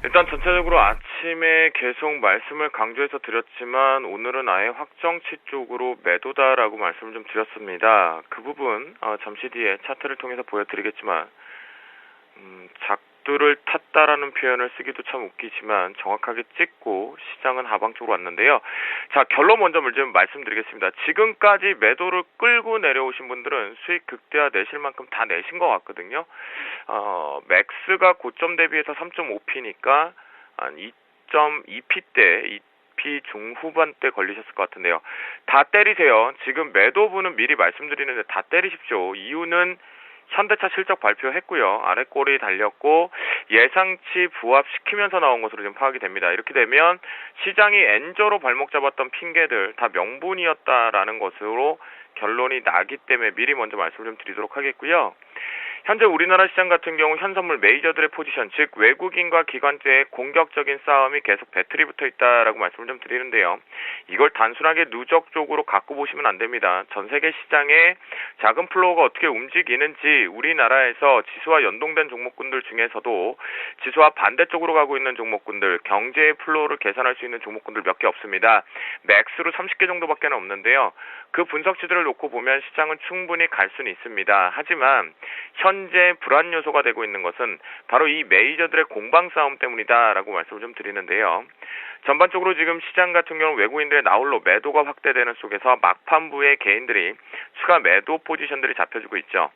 일단 전체적으로 아침에 계속 말씀을 강조해서 드렸지만 오늘은 아예 확정치 쪽으로 매도다라고 말씀을 좀 드렸습니다. 그 부분 잠시 뒤에 차트를 통해서 보여드리겠지만 작두를 탔다라는 표현을 쓰기도 참 웃기지만 정확하게 찍고 시장은 하방 쪽으로 왔는데요. 자, 결론 먼저 좀 말씀드리겠습니다. 지금까지 매도를 끌고 내려오신 분들은 수익 극대화 내실 만큼 다 내신 것 같거든요. 맥스가 고점 대비해서 3.5p니까 한 2.2p대 2p 중후반대 걸리셨을 것 같은데요. 다 때리세요. 지금 매도분은 미리 말씀드리는데 다 때리십시오. 이유는 현대차 실적 발표했고요. 아래 꼬리 달렸고 예상치 부합시키면서 나온 것으로 지금 파악이 됩니다. 이렇게 되면 시장이 엔저로 발목 잡았던 핑계들 다 명분이었다라는 것으로 결론이 나기 때문에 미리 먼저 말씀을 좀 드리도록 하겠고요. 현재 우리나라 시장 같은 경우 현선물 메이저들의 포지션, 즉 외국인과 기관제의 공격적인 싸움이 계속 배틀이 붙어 있다라고 말씀을 좀 드리는데요. 이걸 단순하게 누적 쪽으로 갖고 보시면 안 됩니다. 전 세계 시장의 작은 플로우가 어떻게 움직이는지 우리나라에서 지수와 연동된 종목군들 중에서도 지수와 반대쪽으로 가고 있는 종목군들, 경제의 플로우를 계산할 수 있는 종목군들 몇 개 없습니다. 맥스로 30개 정도밖에 없는데요. 그 분석치들을 놓고 보면 시장은 충분히 갈 수는 있습니다. 하지만 현재 불안 요소가 되고 있는 것은 바로 이 메이저들의 공방 싸움 때문이다라고 말씀을 좀 드리는데요. 전반적으로 지금 시장 같은 경우는 외국인들의 나홀로 매도가 확대되는 속에서 막판부의 개인들이 추가 매도 포지션들이 잡혀지고 있죠.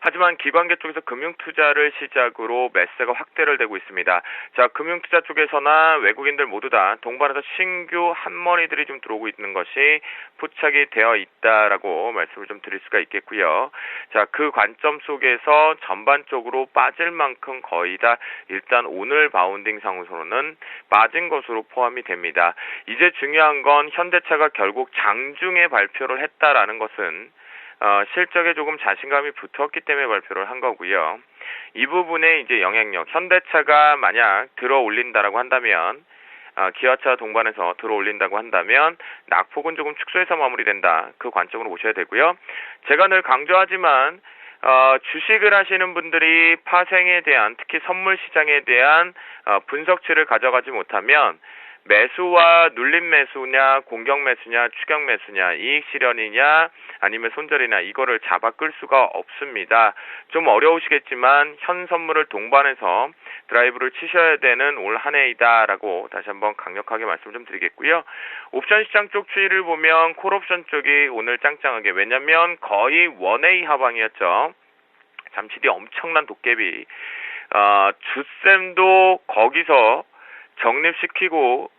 하지만 기관계 쪽에서 금융투자를 시작으로 매세가 확대를 되고 있습니다. 자, 금융투자 쪽에서나 외국인들 모두 다 동반해서 신규 한머니들이 좀 들어오고 있는 것이 포착이 되어 있다라고 말씀을 좀 드릴 수가 있겠고요. 자, 그 관점 속에서 전반적으로 빠질 만큼 거의 다 일단 오늘 바운딩 상으로는 빠진 것으로 포함이 됩니다. 이제 중요한 건 현대차가 결국 장중에 발표를 했다라는 것은 실적에 조금 자신감이 붙었기 때문에 발표를 한 거고요. 이 부분에 이제 영향력, 현대차가 만약 들어 올린다라고 한다면, 기아차 동반해서 들어 올린다고 한다면, 낙폭은 조금 축소해서 마무리된다. 그 관점으로 보셔야 되고요. 제가 늘 강조하지만, 주식을 하시는 분들이 파생에 대한, 특히 선물 시장에 대한 분석치를 가져가지 못하면, 매수와 눌림 매수냐, 공격 매수냐, 추격 매수냐, 이익 실현이냐, 아니면 손절이냐, 이거를 잡아 끌 수가 없습니다. 좀 어려우시겠지만 현 선물을 동반해서 드라이브를 치셔야 되는 올 한 해이다라고 다시 한번 강력하게 말씀을 좀 드리겠고요. 옵션 시장 쪽 추이를 보면 콜옵션 쪽이 오늘 짱짱하게, 왜냐면 거의 원웨이 하방이었죠. 잠시 뒤에 엄청난 도깨비, 주쌤도 거기서 적립시키고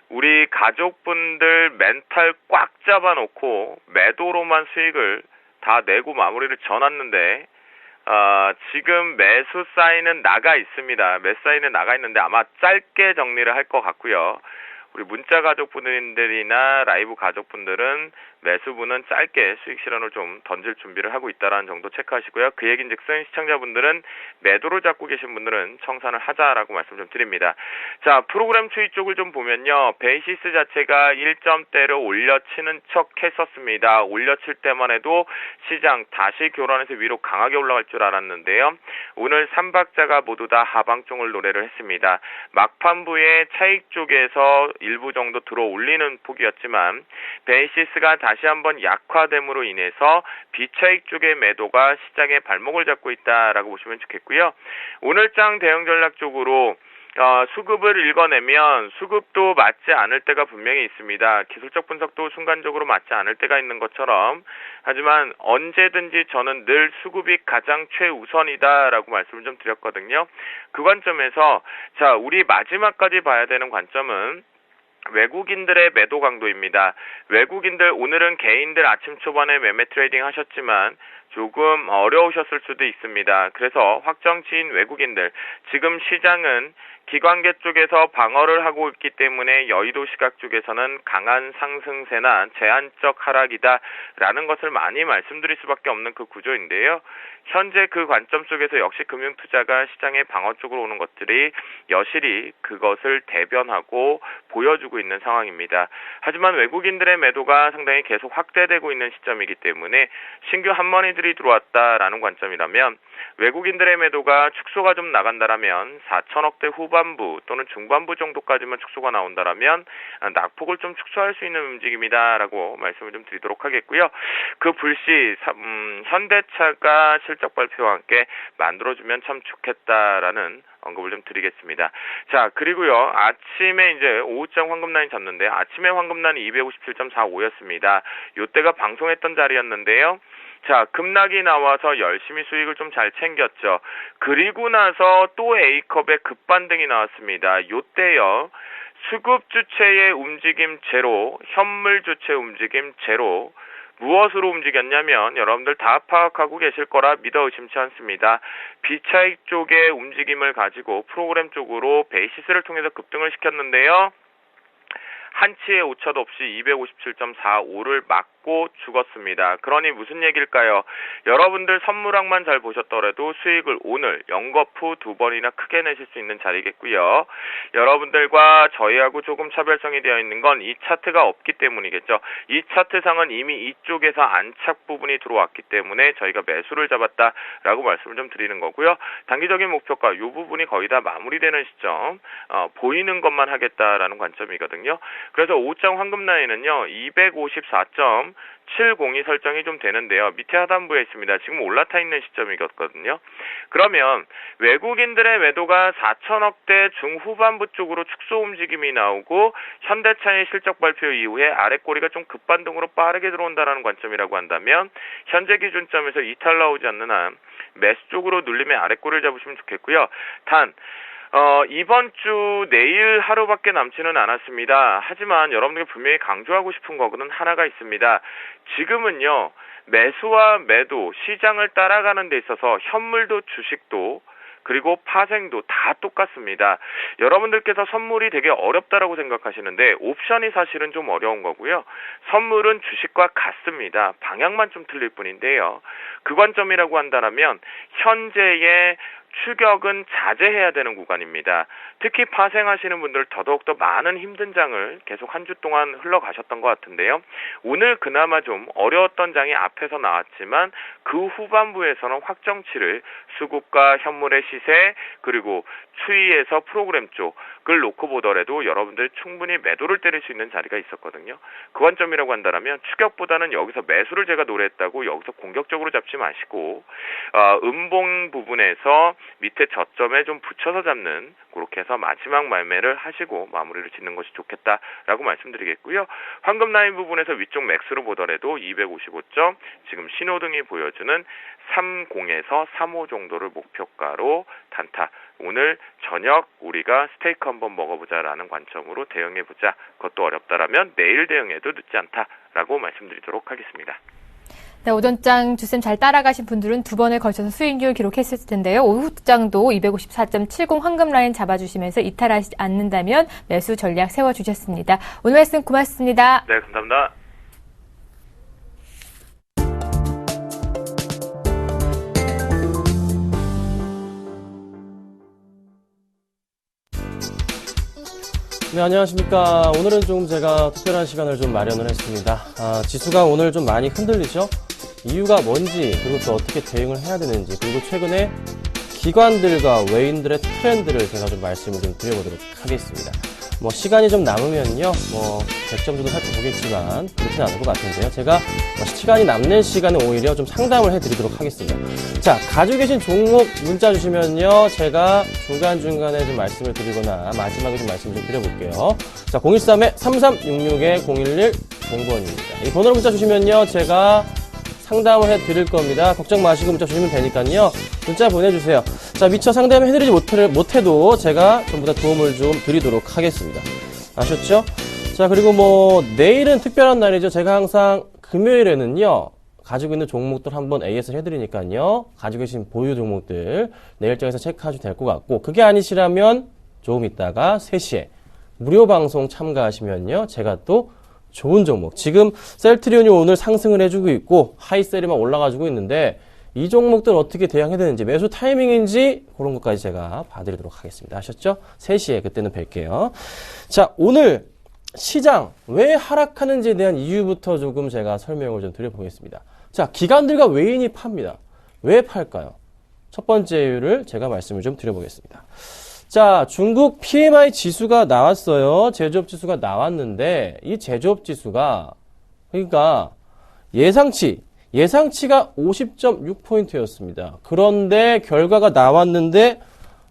우리 가족분들 멘탈 꽉 잡아놓고 매도로만 수익을 다 내고 마무리를 져놨는데 지금 매수 사인은 나가 있습니다. 매수 사인은 나가 있는데 아마 짧게 정리를 할 것 같고요. 우리 문자 가족분들이나 라이브 가족분들은 매수분은 짧게 수익 실현을 좀 던질 준비를 하고 있다라는 정도 체크하시고요. 그 얘기인즉슨 시청자분들은 매도를 잡고 계신 분들은 청산을 하자라고 말씀 좀 드립니다. 자, 프로그램 추이 쪽을 좀 보면요. 베이시스 자체가 1점대를 올려치는 척 했었습니다. 올려칠 때만 해도 시장 다시 교란해서 위로 강하게 올라갈 줄 알았는데요. 오늘 3박자가 모두 다 하방종을 노래를 했습니다. 막판부에 차익 쪽에서 일부 정도 들어 올리는 폭이었지만 베이시스가 다시 한번 약화됨으로 인해서 비차익 쪽의 매도가 시장의 발목을 잡고 있다라고 보시면 좋겠고요. 오늘장 대응 전략 쪽으로 수급을 읽어내면 수급도 맞지 않을 때가 분명히 있습니다. 기술적 분석도 순간적으로 맞지 않을 때가 있는 것처럼, 하지만 언제든지 저는 늘 수급이 가장 최우선이다라고 말씀을 좀 드렸거든요. 그 관점에서 자, 우리 마지막까지 봐야 되는 관점은 외국인들의 매도 강도입니다. 외국인들 오늘은 개인들 아침 초반에 매매 트레이딩 하셨지만 조금 어려우셨을 수도 있습니다. 그래서 확정치인 외국인들, 지금 시장은 기관계 쪽에서 방어를 하고 있기 때문에 여의도 시각 쪽에서는 강한 상승세나 제한적 하락이다라는 것을 많이 말씀드릴 수밖에 없는 그 구조인데요. 현재 그 관점 속에서 역시 금융투자가 시장의 방어 쪽으로 오는 것들이 여실히 그것을 대변하고 보여주고 있는 상황입니다. 하지만 외국인들의 매도가 상당히 계속 확대되고 있는 시점이기 때문에 신규 한머니들이 들어왔다라는 관점이라면 외국인들의 매도가 축소가 좀 나간다라면 4천억대 후반부 또는 중반부 정도까지만 축소가 나온다라면 낙폭을 좀 축소할 수 있는 움직임이다라고 말씀을 좀 드리도록 하겠고요. 그 불시 현대차가 실적 발표와 함께 만들어주면 참 좋겠다라는 언급을 좀 드리겠습니다. 자, 그리고요, 아침에 이제 오후장 황금라인 잡는데 아침에 황금라인이 257.45였습니다. 요때가 방송했던 자리였는데요. 자, 급락이 나와서 열심히 수익을 좀 잘 챙겼죠. 그리고 나서 또 A컵의 급반등이 나왔습니다. 요때요, 수급 주체의 움직임 제로, 현물 주체 움직임 제로, 무엇으로 움직였냐면 여러분들 다 파악하고 계실 거라 믿어 의심치 않습니다. 비차익 쪽의 움직임을 가지고 프로그램 쪽으로 베이시스를 통해서 급등을 시켰는데요. 한치의 오차도 없이 257.45를 맞고 죽었습니다. 그러니 무슨 얘기일까요? 여러분들 선물학만 잘 보셨더라도 수익을 오늘 연거푸 2번이나 크게 내실 수 있는 자리겠고요. 여러분들과 저희하고 조금 차별성이 되어 있는 건 이 차트가 없기 때문이겠죠. 이 차트상은 이미 이쪽에서 안착 부분이 들어왔기 때문에 저희가 매수를 잡았다라고 말씀을 좀 드리는 거고요. 단기적인 목표가 이 부분이 거의 다 마무리되는 시점, 보이는 것만 하겠다라는 관점이거든요. 그래서 5장 황금라인은요, 254.702 설정이 좀 되는데요. 밑에 하단부에 있습니다. 지금 올라타 있는 시점이거든요. 그러면 외국인들의 매도가 4천억대 중후반부 쪽으로 축소 움직임이 나오고 현대차의 실적 발표 이후에 아랫꼬리가 좀 급반등으로 빠르게 들어온다는 관점이라고 한다면 현재 기준점에서 이탈 나오지 않는 한 매수 쪽으로 눌림의 아랫꼬리를 잡으시면 좋겠고요. 단 이번 주 내일 하루밖에 남지는 않았습니다. 하지만 여러분들께 분명히 강조하고 싶은 거는 하나가 있습니다. 지금은요, 매수와 매도, 시장을 따라가는 데 있어서 현물도 주식도 그리고 파생도 다 똑같습니다. 여러분들께서 선물이 되게 어렵다라고 생각하시는데 옵션이 사실은 좀 어려운 거고요. 선물은 주식과 같습니다. 방향만 좀 틀릴 뿐인데요. 그 관점이라고 한다면 현재의 추격은 자제해야 되는 구간입니다. 특히 파생하시는 분들 더더욱더 많은 힘든 장을 계속 한 주 동안 흘러가셨던 것 같은데요. 오늘 그나마 좀 어려웠던 장이 앞에서 나왔지만 그 후반부에서는 확정치를 수급과 현물의 시세 그리고 추이에서 프로그램 쪽을 놓고 보더라도 여러분들이 충분히 매도를 때릴 수 있는 자리가 있었거든요. 그 관점이라고 한다면 추격보다는 여기서 매수를 제가 노렸다고 여기서 공격적으로 잡지 마시고 음봉 부분에서 밑에 저점에 좀 붙여서 잡는 그렇게 해서 마지막 매매를 하시고 마무리를 짓는 것이 좋겠다라고 말씀드리겠고요. 황금 라인 부분에서 위쪽 맥스로 보더라도 255점 지금 신호등이 보여주는 30에서 35 정도를 목표가로 단타. 오늘 저녁 우리가 스테이크 한번 먹어보자라는 관점으로 대응해보자. 그것도 어렵다라면 내일 대응해도 늦지 않다라고 말씀드리도록 하겠습니다. 네, 오전장 주쌤 잘 따라가신 분들은 두 번에 걸쳐서 수익률 기록했을 텐데요. 오후장도 254.70 황금 라인 잡아주시면서 이탈하지 않는다면 매수 전략 세워주셨습니다. 오늘 말씀 고맙습니다. 네, 감사합니다. 네, 안녕하십니까. 오늘은 좀 제가 특별한 시간을 좀 마련을 했습니다. 지수가 오늘 좀 많이 흔들리죠? 이유가 뭔지, 그리고 또 어떻게 대응을 해야 되는지, 그리고 최근에 기관들과 외인들의 트렌드를 제가 좀 말씀을 좀 드려보도록 하겠습니다. 시간이 좀 남으면요, 100점 정도 살펴보겠지만, 그렇진 않을 것 같은데요. 제가 시간이 남는 시간에 오히려 좀 상담을 해드리도록 하겠습니다. 자, 가지고 계신 종목 문자 주시면요, 제가 중간중간에 좀 말씀을 드리거나, 마지막에 좀 말씀을 좀 드려볼게요. 자, 013-3366-011 0번입니다. 이 번호로 문자 주시면요, 제가 상담을 해드릴 겁니다. 걱정 마시고 문자 주시면 되니까요. 문자 보내주세요. 자, 미처 상담해드리지 못해도 제가 전부 다 도움을 좀 드리도록 하겠습니다. 아셨죠? 자, 그리고 내일은 특별한 날이죠. 제가 항상 금요일에는요, 가지고 있는 종목들 한번 AS를 해드리니까요. 가지고 계신 보유 종목들 내일장에서 체크하셔도 될 것 같고, 그게 아니시라면 조금 있다가 3시에 무료 방송 참가하시면요. 제가 또 좋은 종목. 지금 셀트리온이 오늘 상승을 해주고 있고, 하이셀이만 올라가지고 있는데, 이 종목들 어떻게 대응해야 되는지, 매수 타이밍인지, 그런 것까지 제가 봐드리도록 하겠습니다. 아셨죠? 3시에 그때는 뵐게요. 자, 오늘 시장 왜 하락하는지에 대한 이유부터 조금 제가 설명을 좀 드려보겠습니다. 자, 기관들과 외인이 팝니다. 왜 팔까요? 첫 번째 이유를 제가 말씀을 좀 드려보겠습니다. 자, 중국 PMI 지수가 나왔어요. 제조업 지수가 나왔는데 이 제조업 지수가 그러니까 예상치가 50.6포인트였습니다. 그런데 결과가 나왔는데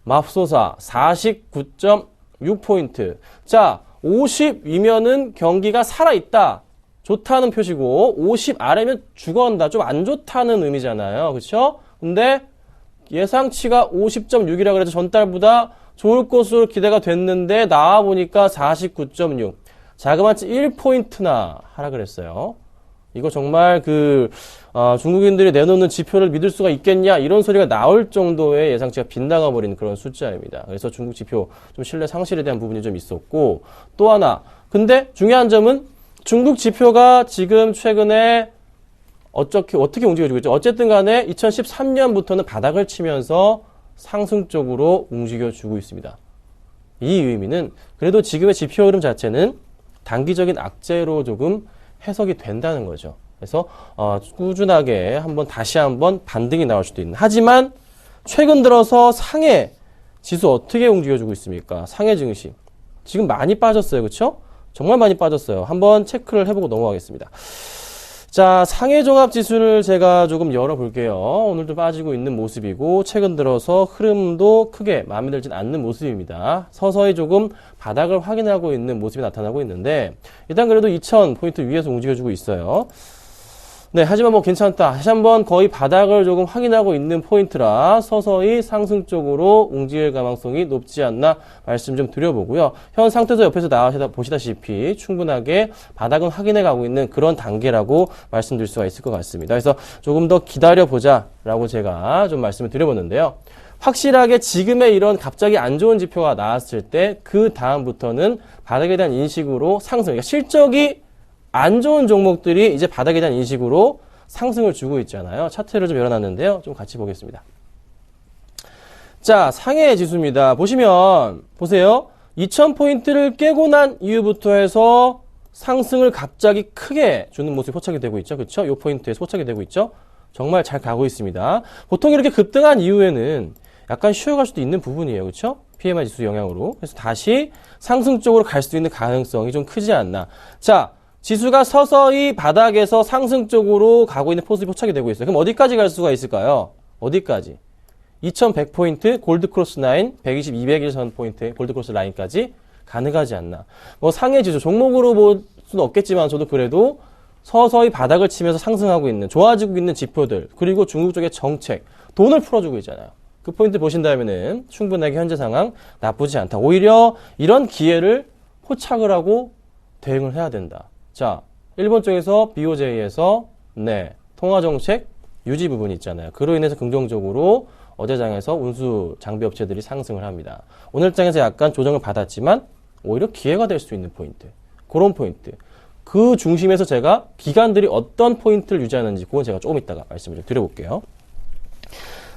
맙소사 49.6포인트. 자, 50이면은 경기가 살아있다. 좋다는 표시고 50 아래면 죽어간다. 좀 안 좋다는 의미잖아요. 그렇죠? 근데 예상치가 50.6이라 그래서 전달보다 좋을 것으로 기대가 됐는데 나와보니까 49.6. 자그마치 1포인트나 하락을 했어요. 이거 정말 중국인들이 내놓는 지표를 믿을 수가 있겠냐 이런 소리가 나올 정도의 예상치가 빗나가버리는 그런 숫자입니다. 그래서 중국 지표 좀 신뢰 상실에 대한 부분이 좀 있었고 또 하나 근데 중요한 점은 중국 지표가 지금 최근에 어떻게 움직여주고 있죠? 어쨌든 간에 2013년부터는 바닥을 치면서 상승 쪽으로 움직여주고 있습니다. 이 의미는 그래도 지금의 지표 흐름 자체는 단기적인 악재로 조금 해석이 된다는 거죠. 그래서 꾸준하게 다시 한번 반등이 나올 수도 있는. 하지만 최근 들어서 상해 지수 어떻게 움직여주고 있습니까? 상해 증시 지금 많이 빠졌어요. 그렇죠? 정말 많이 빠졌어요. 한번 체크를 해보고 넘어가겠습니다. 자, 상해 종합 지수를 제가 조금 열어볼게요. 오늘도 빠지고 있는 모습이고 최근 들어서 흐름도 크게 마음에 들진 않는 모습입니다. 서서히 조금 바닥을 확인하고 있는 모습이 나타나고 있는데 일단 그래도 2000포인트 위에서 움직여주고 있어요. 네, 하지만 괜찮다. 다시 한번 거의 바닥을 조금 확인하고 있는 포인트라 서서히 상승 쪽으로 움직일 가능성이 높지 않나 말씀 좀 드려보고요. 현 상태에서 옆에서 보시다시피 충분하게 바닥은 확인해 가고 있는 그런 단계라고 말씀드릴 수가 있을 것 같습니다. 그래서 조금 더 기다려보자 라고 제가 좀 말씀을 드려보는데요. 확실하게 지금의 이런 갑자기 안 좋은 지표가 나왔을 때 그 다음부터는 바닥에 대한 인식으로 상승, 그러니까 실적이 안 좋은 종목들이 이제 바닥에 대한 인식으로 상승을 주고 있잖아요. 차트를 좀 열어놨는데요. 좀 같이 보겠습니다. 자, 상해 지수입니다. 보세요. 2000포인트를 깨고 난 이후부터 해서 상승을 갑자기 크게 주는 모습이 포착이 되고 있죠. 그렇죠? 이 포인트에서 포착이 되고 있죠. 정말 잘 가고 있습니다. 보통 이렇게 급등한 이후에는 약간 쉬어갈 수도 있는 부분이에요. 그렇죠? PMI 지수 영향으로. 그래서 다시 상승 쪽으로 갈 수 있는 가능성이 좀 크지 않나. 자, 지수가 서서히 바닥에서 상승 쪽으로 가고 있는 모습이 포착이 되고 있어요. 그럼 어디까지 갈 수가 있을까요? 어디까지? 2100포인트 골드크로스 라인, 120, 200일선 포인트 골드크로스 라인까지 가능하지 않나. 상해 지수 종목으로 볼 수는 없겠지만 저도 그래도 서서히 바닥을 치면서 상승하고 있는 좋아지고 있는 지표들 그리고 중국 쪽의 정책 돈을 풀어주고 있잖아요. 그 포인트 보신다면은 충분하게 현재 상황 나쁘지 않다. 오히려 이런 기회를 포착을 하고 대응을 해야 된다. 자, 일본 쪽에서 BOJ에서 통화정책 유지 부분이 있잖아요. 그로 인해서 긍정적으로 어제 장에서 운수 장비 업체들이 상승을 합니다. 오늘 장에서 약간 조정을 받았지만 오히려 기회가 될 수 있는 포인트. 그런 포인트. 그 중심에서 제가 기관들이 어떤 포인트를 유지하는지 그건 제가 조금 이따가 말씀을 좀 드려볼게요.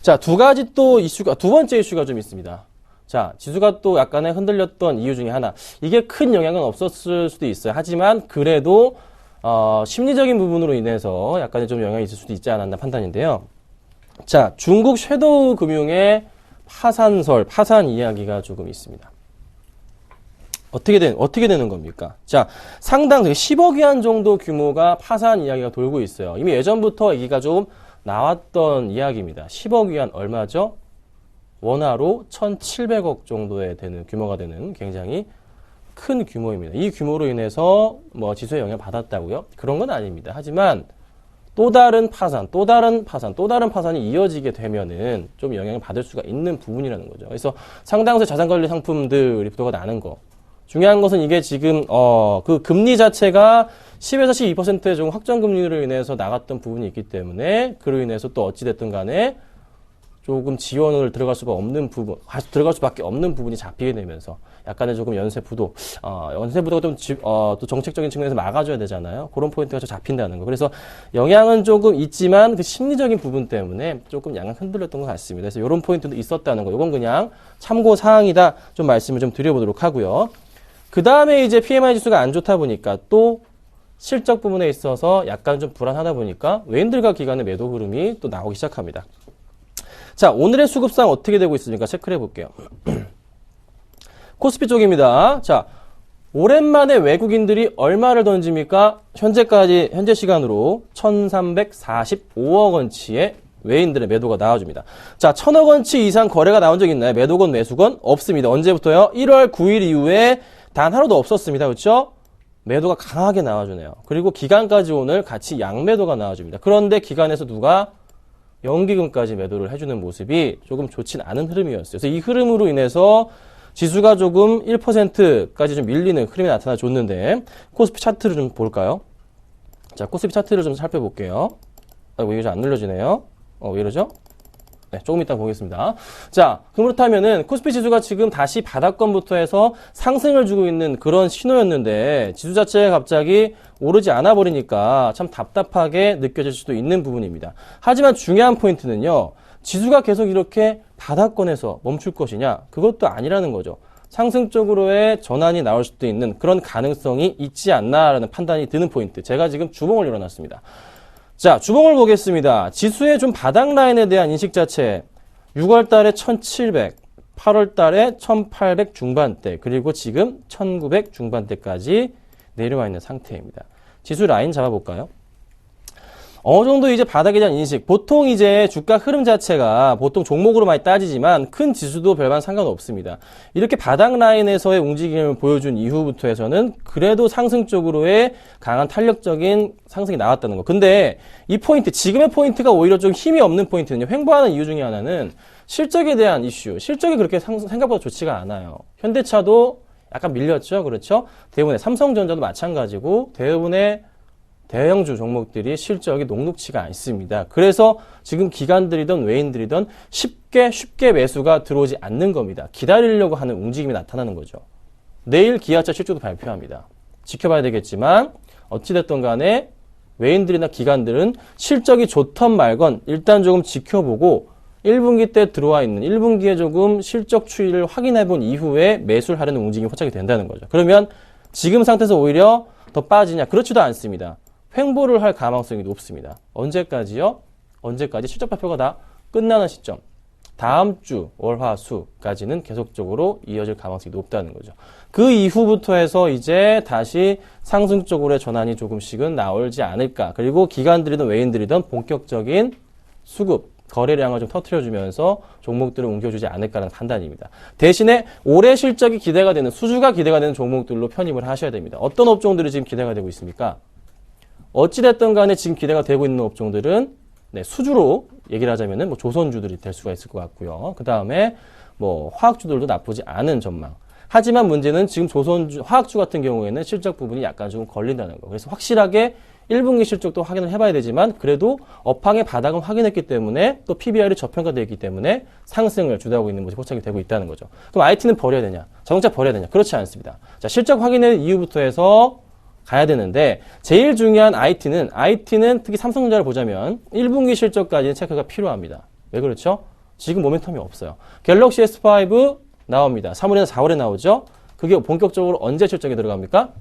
자, 두 번째 이슈가 좀 있습니다. 자, 지수가 또 약간의 흔들렸던 이유 중에 하나. 이게 큰 영향은 없었을 수도 있어요. 하지만 그래도 심리적인 부분으로 인해서 약간의 좀 영향이 있을 수도 있지 않았나 판단인데요. 자, 중국 섀도우 금융의 파산 이야기가 조금 있습니다. 어떻게 되는 겁니까? 자, 상당 10억 위안 정도 규모가 파산 이야기가 돌고 있어요. 이미 예전부터 얘기가 좀 나왔던 이야기입니다. 10억 위안 얼마죠? 원화로 1,700억 정도에 되는 규모가 되는 굉장히 큰 규모입니다. 이 규모로 인해서 지수에 영향을 받았다고요? 그런 건 아닙니다. 하지만 또 다른 파산이 이어지게 되면은 좀 영향을 받을 수가 있는 부분이라는 거죠. 그래서 상당수의 자산관리 상품들이 부도가 나는 거. 중요한 것은 이게 지금 그 금리 자체가 10에서 12%의 좀 확정 금리로 인해서 나갔던 부분이 있기 때문에 그로 인해서 또 어찌 됐든 간에 조금 지원을 들어갈 수밖에 없는 부분이 잡히게 되면서 약간의 조금 연쇄부도가 좀 또 정책적인 측면에서 막아줘야 되잖아요. 그런 포인트가 좀 잡힌다는 거. 그래서 영향은 조금 있지만 그 심리적인 부분 때문에 조금 약간 흔들렸던 것 같습니다. 그래서 이런 포인트도 있었다는 거. 이건 그냥 참고 사항이다. 좀 말씀을 좀 드려보도록 하고요. 그 다음에 이제 PMI 지수가 안 좋다 보니까 또 실적 부분에 있어서 약간 좀 불안하다 보니까 외인들과 기관의 매도 흐름이 또 나오기 시작합니다. 자, 오늘의 수급상 어떻게 되고 있으니까 체크를 해볼게요. 코스피 쪽입니다. 자, 오랜만에 외국인들이 얼마를 던집니까? 현재 시간으로 1,345억 원치의 외인들의 매도가 나와줍니다. 자, 1,000억 원치 이상 거래가 나온 적 있나요? 매도건 매수건? 없습니다. 언제부터요? 1월 9일 이후에 단 하루도 없었습니다. 그렇죠? 매도가 강하게 나와주네요. 그리고 기간까지 오늘 같이 양매도가 나와줍니다. 그런데 기간에서 누가 연기금까지 매도를 해주는 모습이 조금 좋진 않은 흐름이었어요. 그래서 이 흐름으로 인해서 지수가 조금 1%까지 좀 밀리는 흐름이 나타나줬는데 코스피 차트를 좀 볼까요? 자, 코스피 차트를 좀 살펴볼게요. 아이고, 이게 잘 안 눌러지네요. 왜 이러죠? 네, 조금 이따 보겠습니다. 자, 그렇다면은 코스피 지수가 지금 다시 바닥권부터 해서 상승을 주고 있는 그런 신호였는데 지수 자체가 갑자기 오르지 않아 버리니까 참 답답하게 느껴질 수도 있는 부분입니다. 하지만 중요한 포인트는요. 지수가 계속 이렇게 바닥권에서 멈출 것이냐? 그것도 아니라는 거죠. 상승 쪽으로의 전환이 나올 수도 있는 그런 가능성이 있지 않나라는 판단이 드는 포인트. 제가 지금 주봉을 열어놨습니다. 자, 주봉을 보겠습니다. 지수의 좀 바닥 라인에 대한 인식 자체. 6월 달에 1700, 8월 달에 1800 중반대, 그리고 지금 1900 중반대까지 내려와 있는 상태입니다. 지수 라인 잡아볼까요? 어느 정도 이제 바닥에 대한 인식. 보통 이제 주가 흐름 자체가 보통 종목으로 많이 따지지만 큰 지수도 별반 상관없습니다. 이렇게 바닥 라인에서의 움직임을 보여준 이후부터 해서는 그래도 상승 쪽으로의 강한 탄력적인 상승이 나왔다는 거. 근데 이 포인트, 지금의 포인트가 오히려 좀 힘이 없는 포인트는요. 횡보하는 이유 중에 하나는 실적에 대한 이슈. 실적이 그렇게 생각보다 좋지가 않아요. 현대차도 약간 밀렸죠. 그렇죠? 대부분의 삼성전자도 마찬가지고 대부분의 대형주 종목들이 실적이 녹록치가 않습니다. 그래서 지금 기관들이든 외인들이든 쉽게 매수가 들어오지 않는 겁니다. 기다리려고 하는 움직임이 나타나는 거죠. 내일 기아차 실적도 발표합니다. 지켜봐야 되겠지만 어찌됐든 간에 외인들이나 기관들은 실적이 좋던 말건 일단 조금 지켜보고 1분기 때 들어와 있는 1분기에 조금 실적 추이를 확인해 본 이후에 매수를 하려는 움직임이 포착이 된다는 거죠. 그러면 지금 상태에서 오히려 더 빠지냐? 그렇지도 않습니다. 횡보를 할 가망성이 높습니다. 언제까지요? 언제까지? 실적 발표가 다 끝나는 시점. 다음 주 월화수까지는 계속적으로 이어질 가망성이 높다는 거죠. 그 이후부터 해서 이제 다시 상승 쪽으로의 전환이 조금씩은 나오지 않을까. 그리고 기관들이든 외인들이든 본격적인 수급, 거래량을 좀 터트려주면서 종목들을 옮겨주지 않을까라는 판단입니다. 대신에 올해 실적이 기대가 되는, 수주가 기대가 되는 종목들로 편입을 하셔야 됩니다. 어떤 업종들이 지금 기대가 되고 있습니까? 어찌됐든 간에 지금 기대가 되고 있는 업종들은 수주로 얘기를 하자면은 조선주들이 될 수가 있을 것 같고요. 그 다음에 화학주들도 나쁘지 않은 전망. 하지만 문제는 지금 조선주, 화학주 같은 경우에는 실적 부분이 약간 좀 걸린다는 거. 그래서 확실하게 1분기 실적도 확인을 해봐야 되지만 그래도 업황의 바닥은 확인했기 때문에 또 PBR이 저평가되어 있기 때문에 상승을 주도하고 있는 모습이 포착이 되고 있다는 거죠. 그럼 IT는 버려야 되냐? 자동차 버려야 되냐? 그렇지 않습니다. 자, 실적 확인의 이유부터 해서 가야 되는데 제일 중요한 IT는 특히 삼성전자를 보자면 1분기 실적까지는 체크가 필요합니다. 왜 그렇죠? 지금 모멘텀이 없어요. 갤럭시 S5 나옵니다. 3월이나 4월에 나오죠? 그게 본격적으로 언제 실적에 들어갑니까?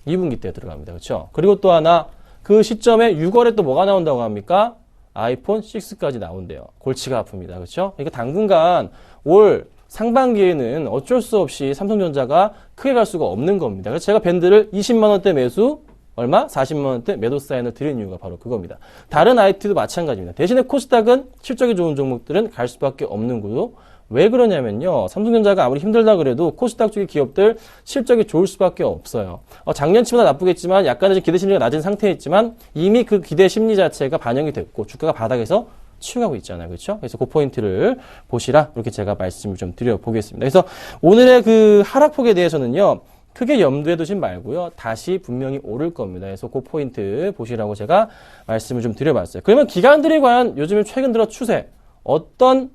2분기 때 들어갑니다. 그렇죠? 그리고 또 하나 그 시점에 6월에 또 뭐가 나온다고 합니까? 아이폰 6까지 나온대요. 골치가 아픕니다. 그렇죠? 그러니까 당분간 올 상반기에는 어쩔 수 없이 삼성전자가 크게 갈 수가 없는 겁니다. 그래서 제가 밴드를 20만 원대 매수, 얼마? 40만 원대 매도 사인을 드린 이유가 바로 그겁니다. 다른 IT도 마찬가지입니다. 대신에 코스닥은 실적이 좋은 종목들은 갈 수밖에 없는 구도. 왜 그러냐면요. 삼성전자가 아무리 힘들다 그래도 코스닥 쪽의 기업들 실적이 좋을 수밖에 없어요. 작년치보다 나쁘겠지만 약간의 기대 심리가 낮은 상태였지만 이미 그 기대 심리 자체가 반영이 됐고 주가가 바닥에서 치유하고 있잖아요. 그렇죠? 그래서 그 포인트를 보시라. 이렇게 제가 말씀을 좀 드려보겠습니다. 그래서 오늘의 그 하락폭에 대해서는요. 크게 염두에 두지 말고요. 다시 분명히 오를 겁니다. 그래서 그 포인트 보시라고 제가 말씀을 좀 드려봤어요. 그러면 기관들이 과연 요즘 최근 들어 추세 어떤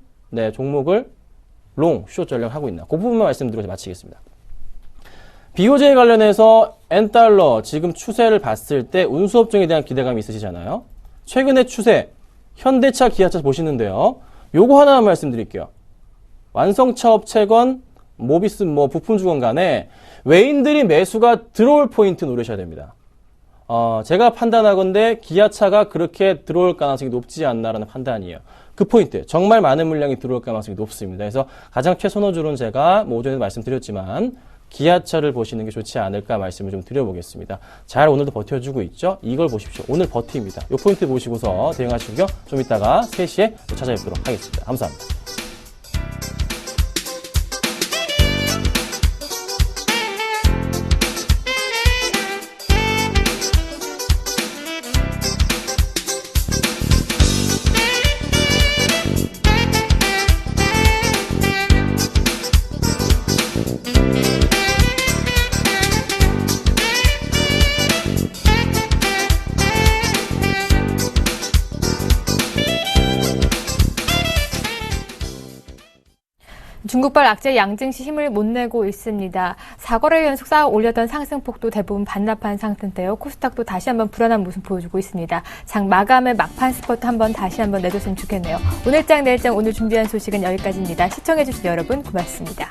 종목을 롱, 숏 전략을 하고 있나. 그 부분만 말씀드리고 마치겠습니다. BOJ 관련해서 N달러 지금 추세를 봤을 때 운수업종에 대한 기대감이 있으시잖아요. 최근의 추세 현대차, 기아차 보시는데요. 요거 하나만 말씀드릴게요. 완성차 업체건 모비스 부품주건 간에 외인들이 매수가 들어올 포인트 노리셔야 됩니다. 제가 판단하건대 기아차가 그렇게 들어올 가능성이 높지 않나라는 판단이에요. 그 포인트 정말 많은 물량이 들어올 가능성이 높습니다. 그래서 가장 최선호줄은 제가 오전에도 말씀드렸지만 기아차를 보시는 게 좋지 않을까 말씀을 좀 드려보겠습니다. 잘 오늘도 버텨주고 있죠? 이걸 보십시오. 오늘 버팁니다. 이 포인트 보시고서 대응하시고요. 좀 이따가 3시에 또 찾아뵙도록 하겠습니다. 감사합니다. 중국발 악재 양증시 힘을 못 내고 있습니다. 4거래일 연속 쌓아 올렸던 상승폭도 대부분 반납한 상태인데요. 코스닥도 다시 한번 불안한 모습 보여주고 있습니다. 장 마감의 막판 스포트 한번 다시 한번 내줬으면 좋겠네요. 오늘장 내일장 오늘 준비한 소식은 여기까지입니다. 시청해주신 여러분 고맙습니다.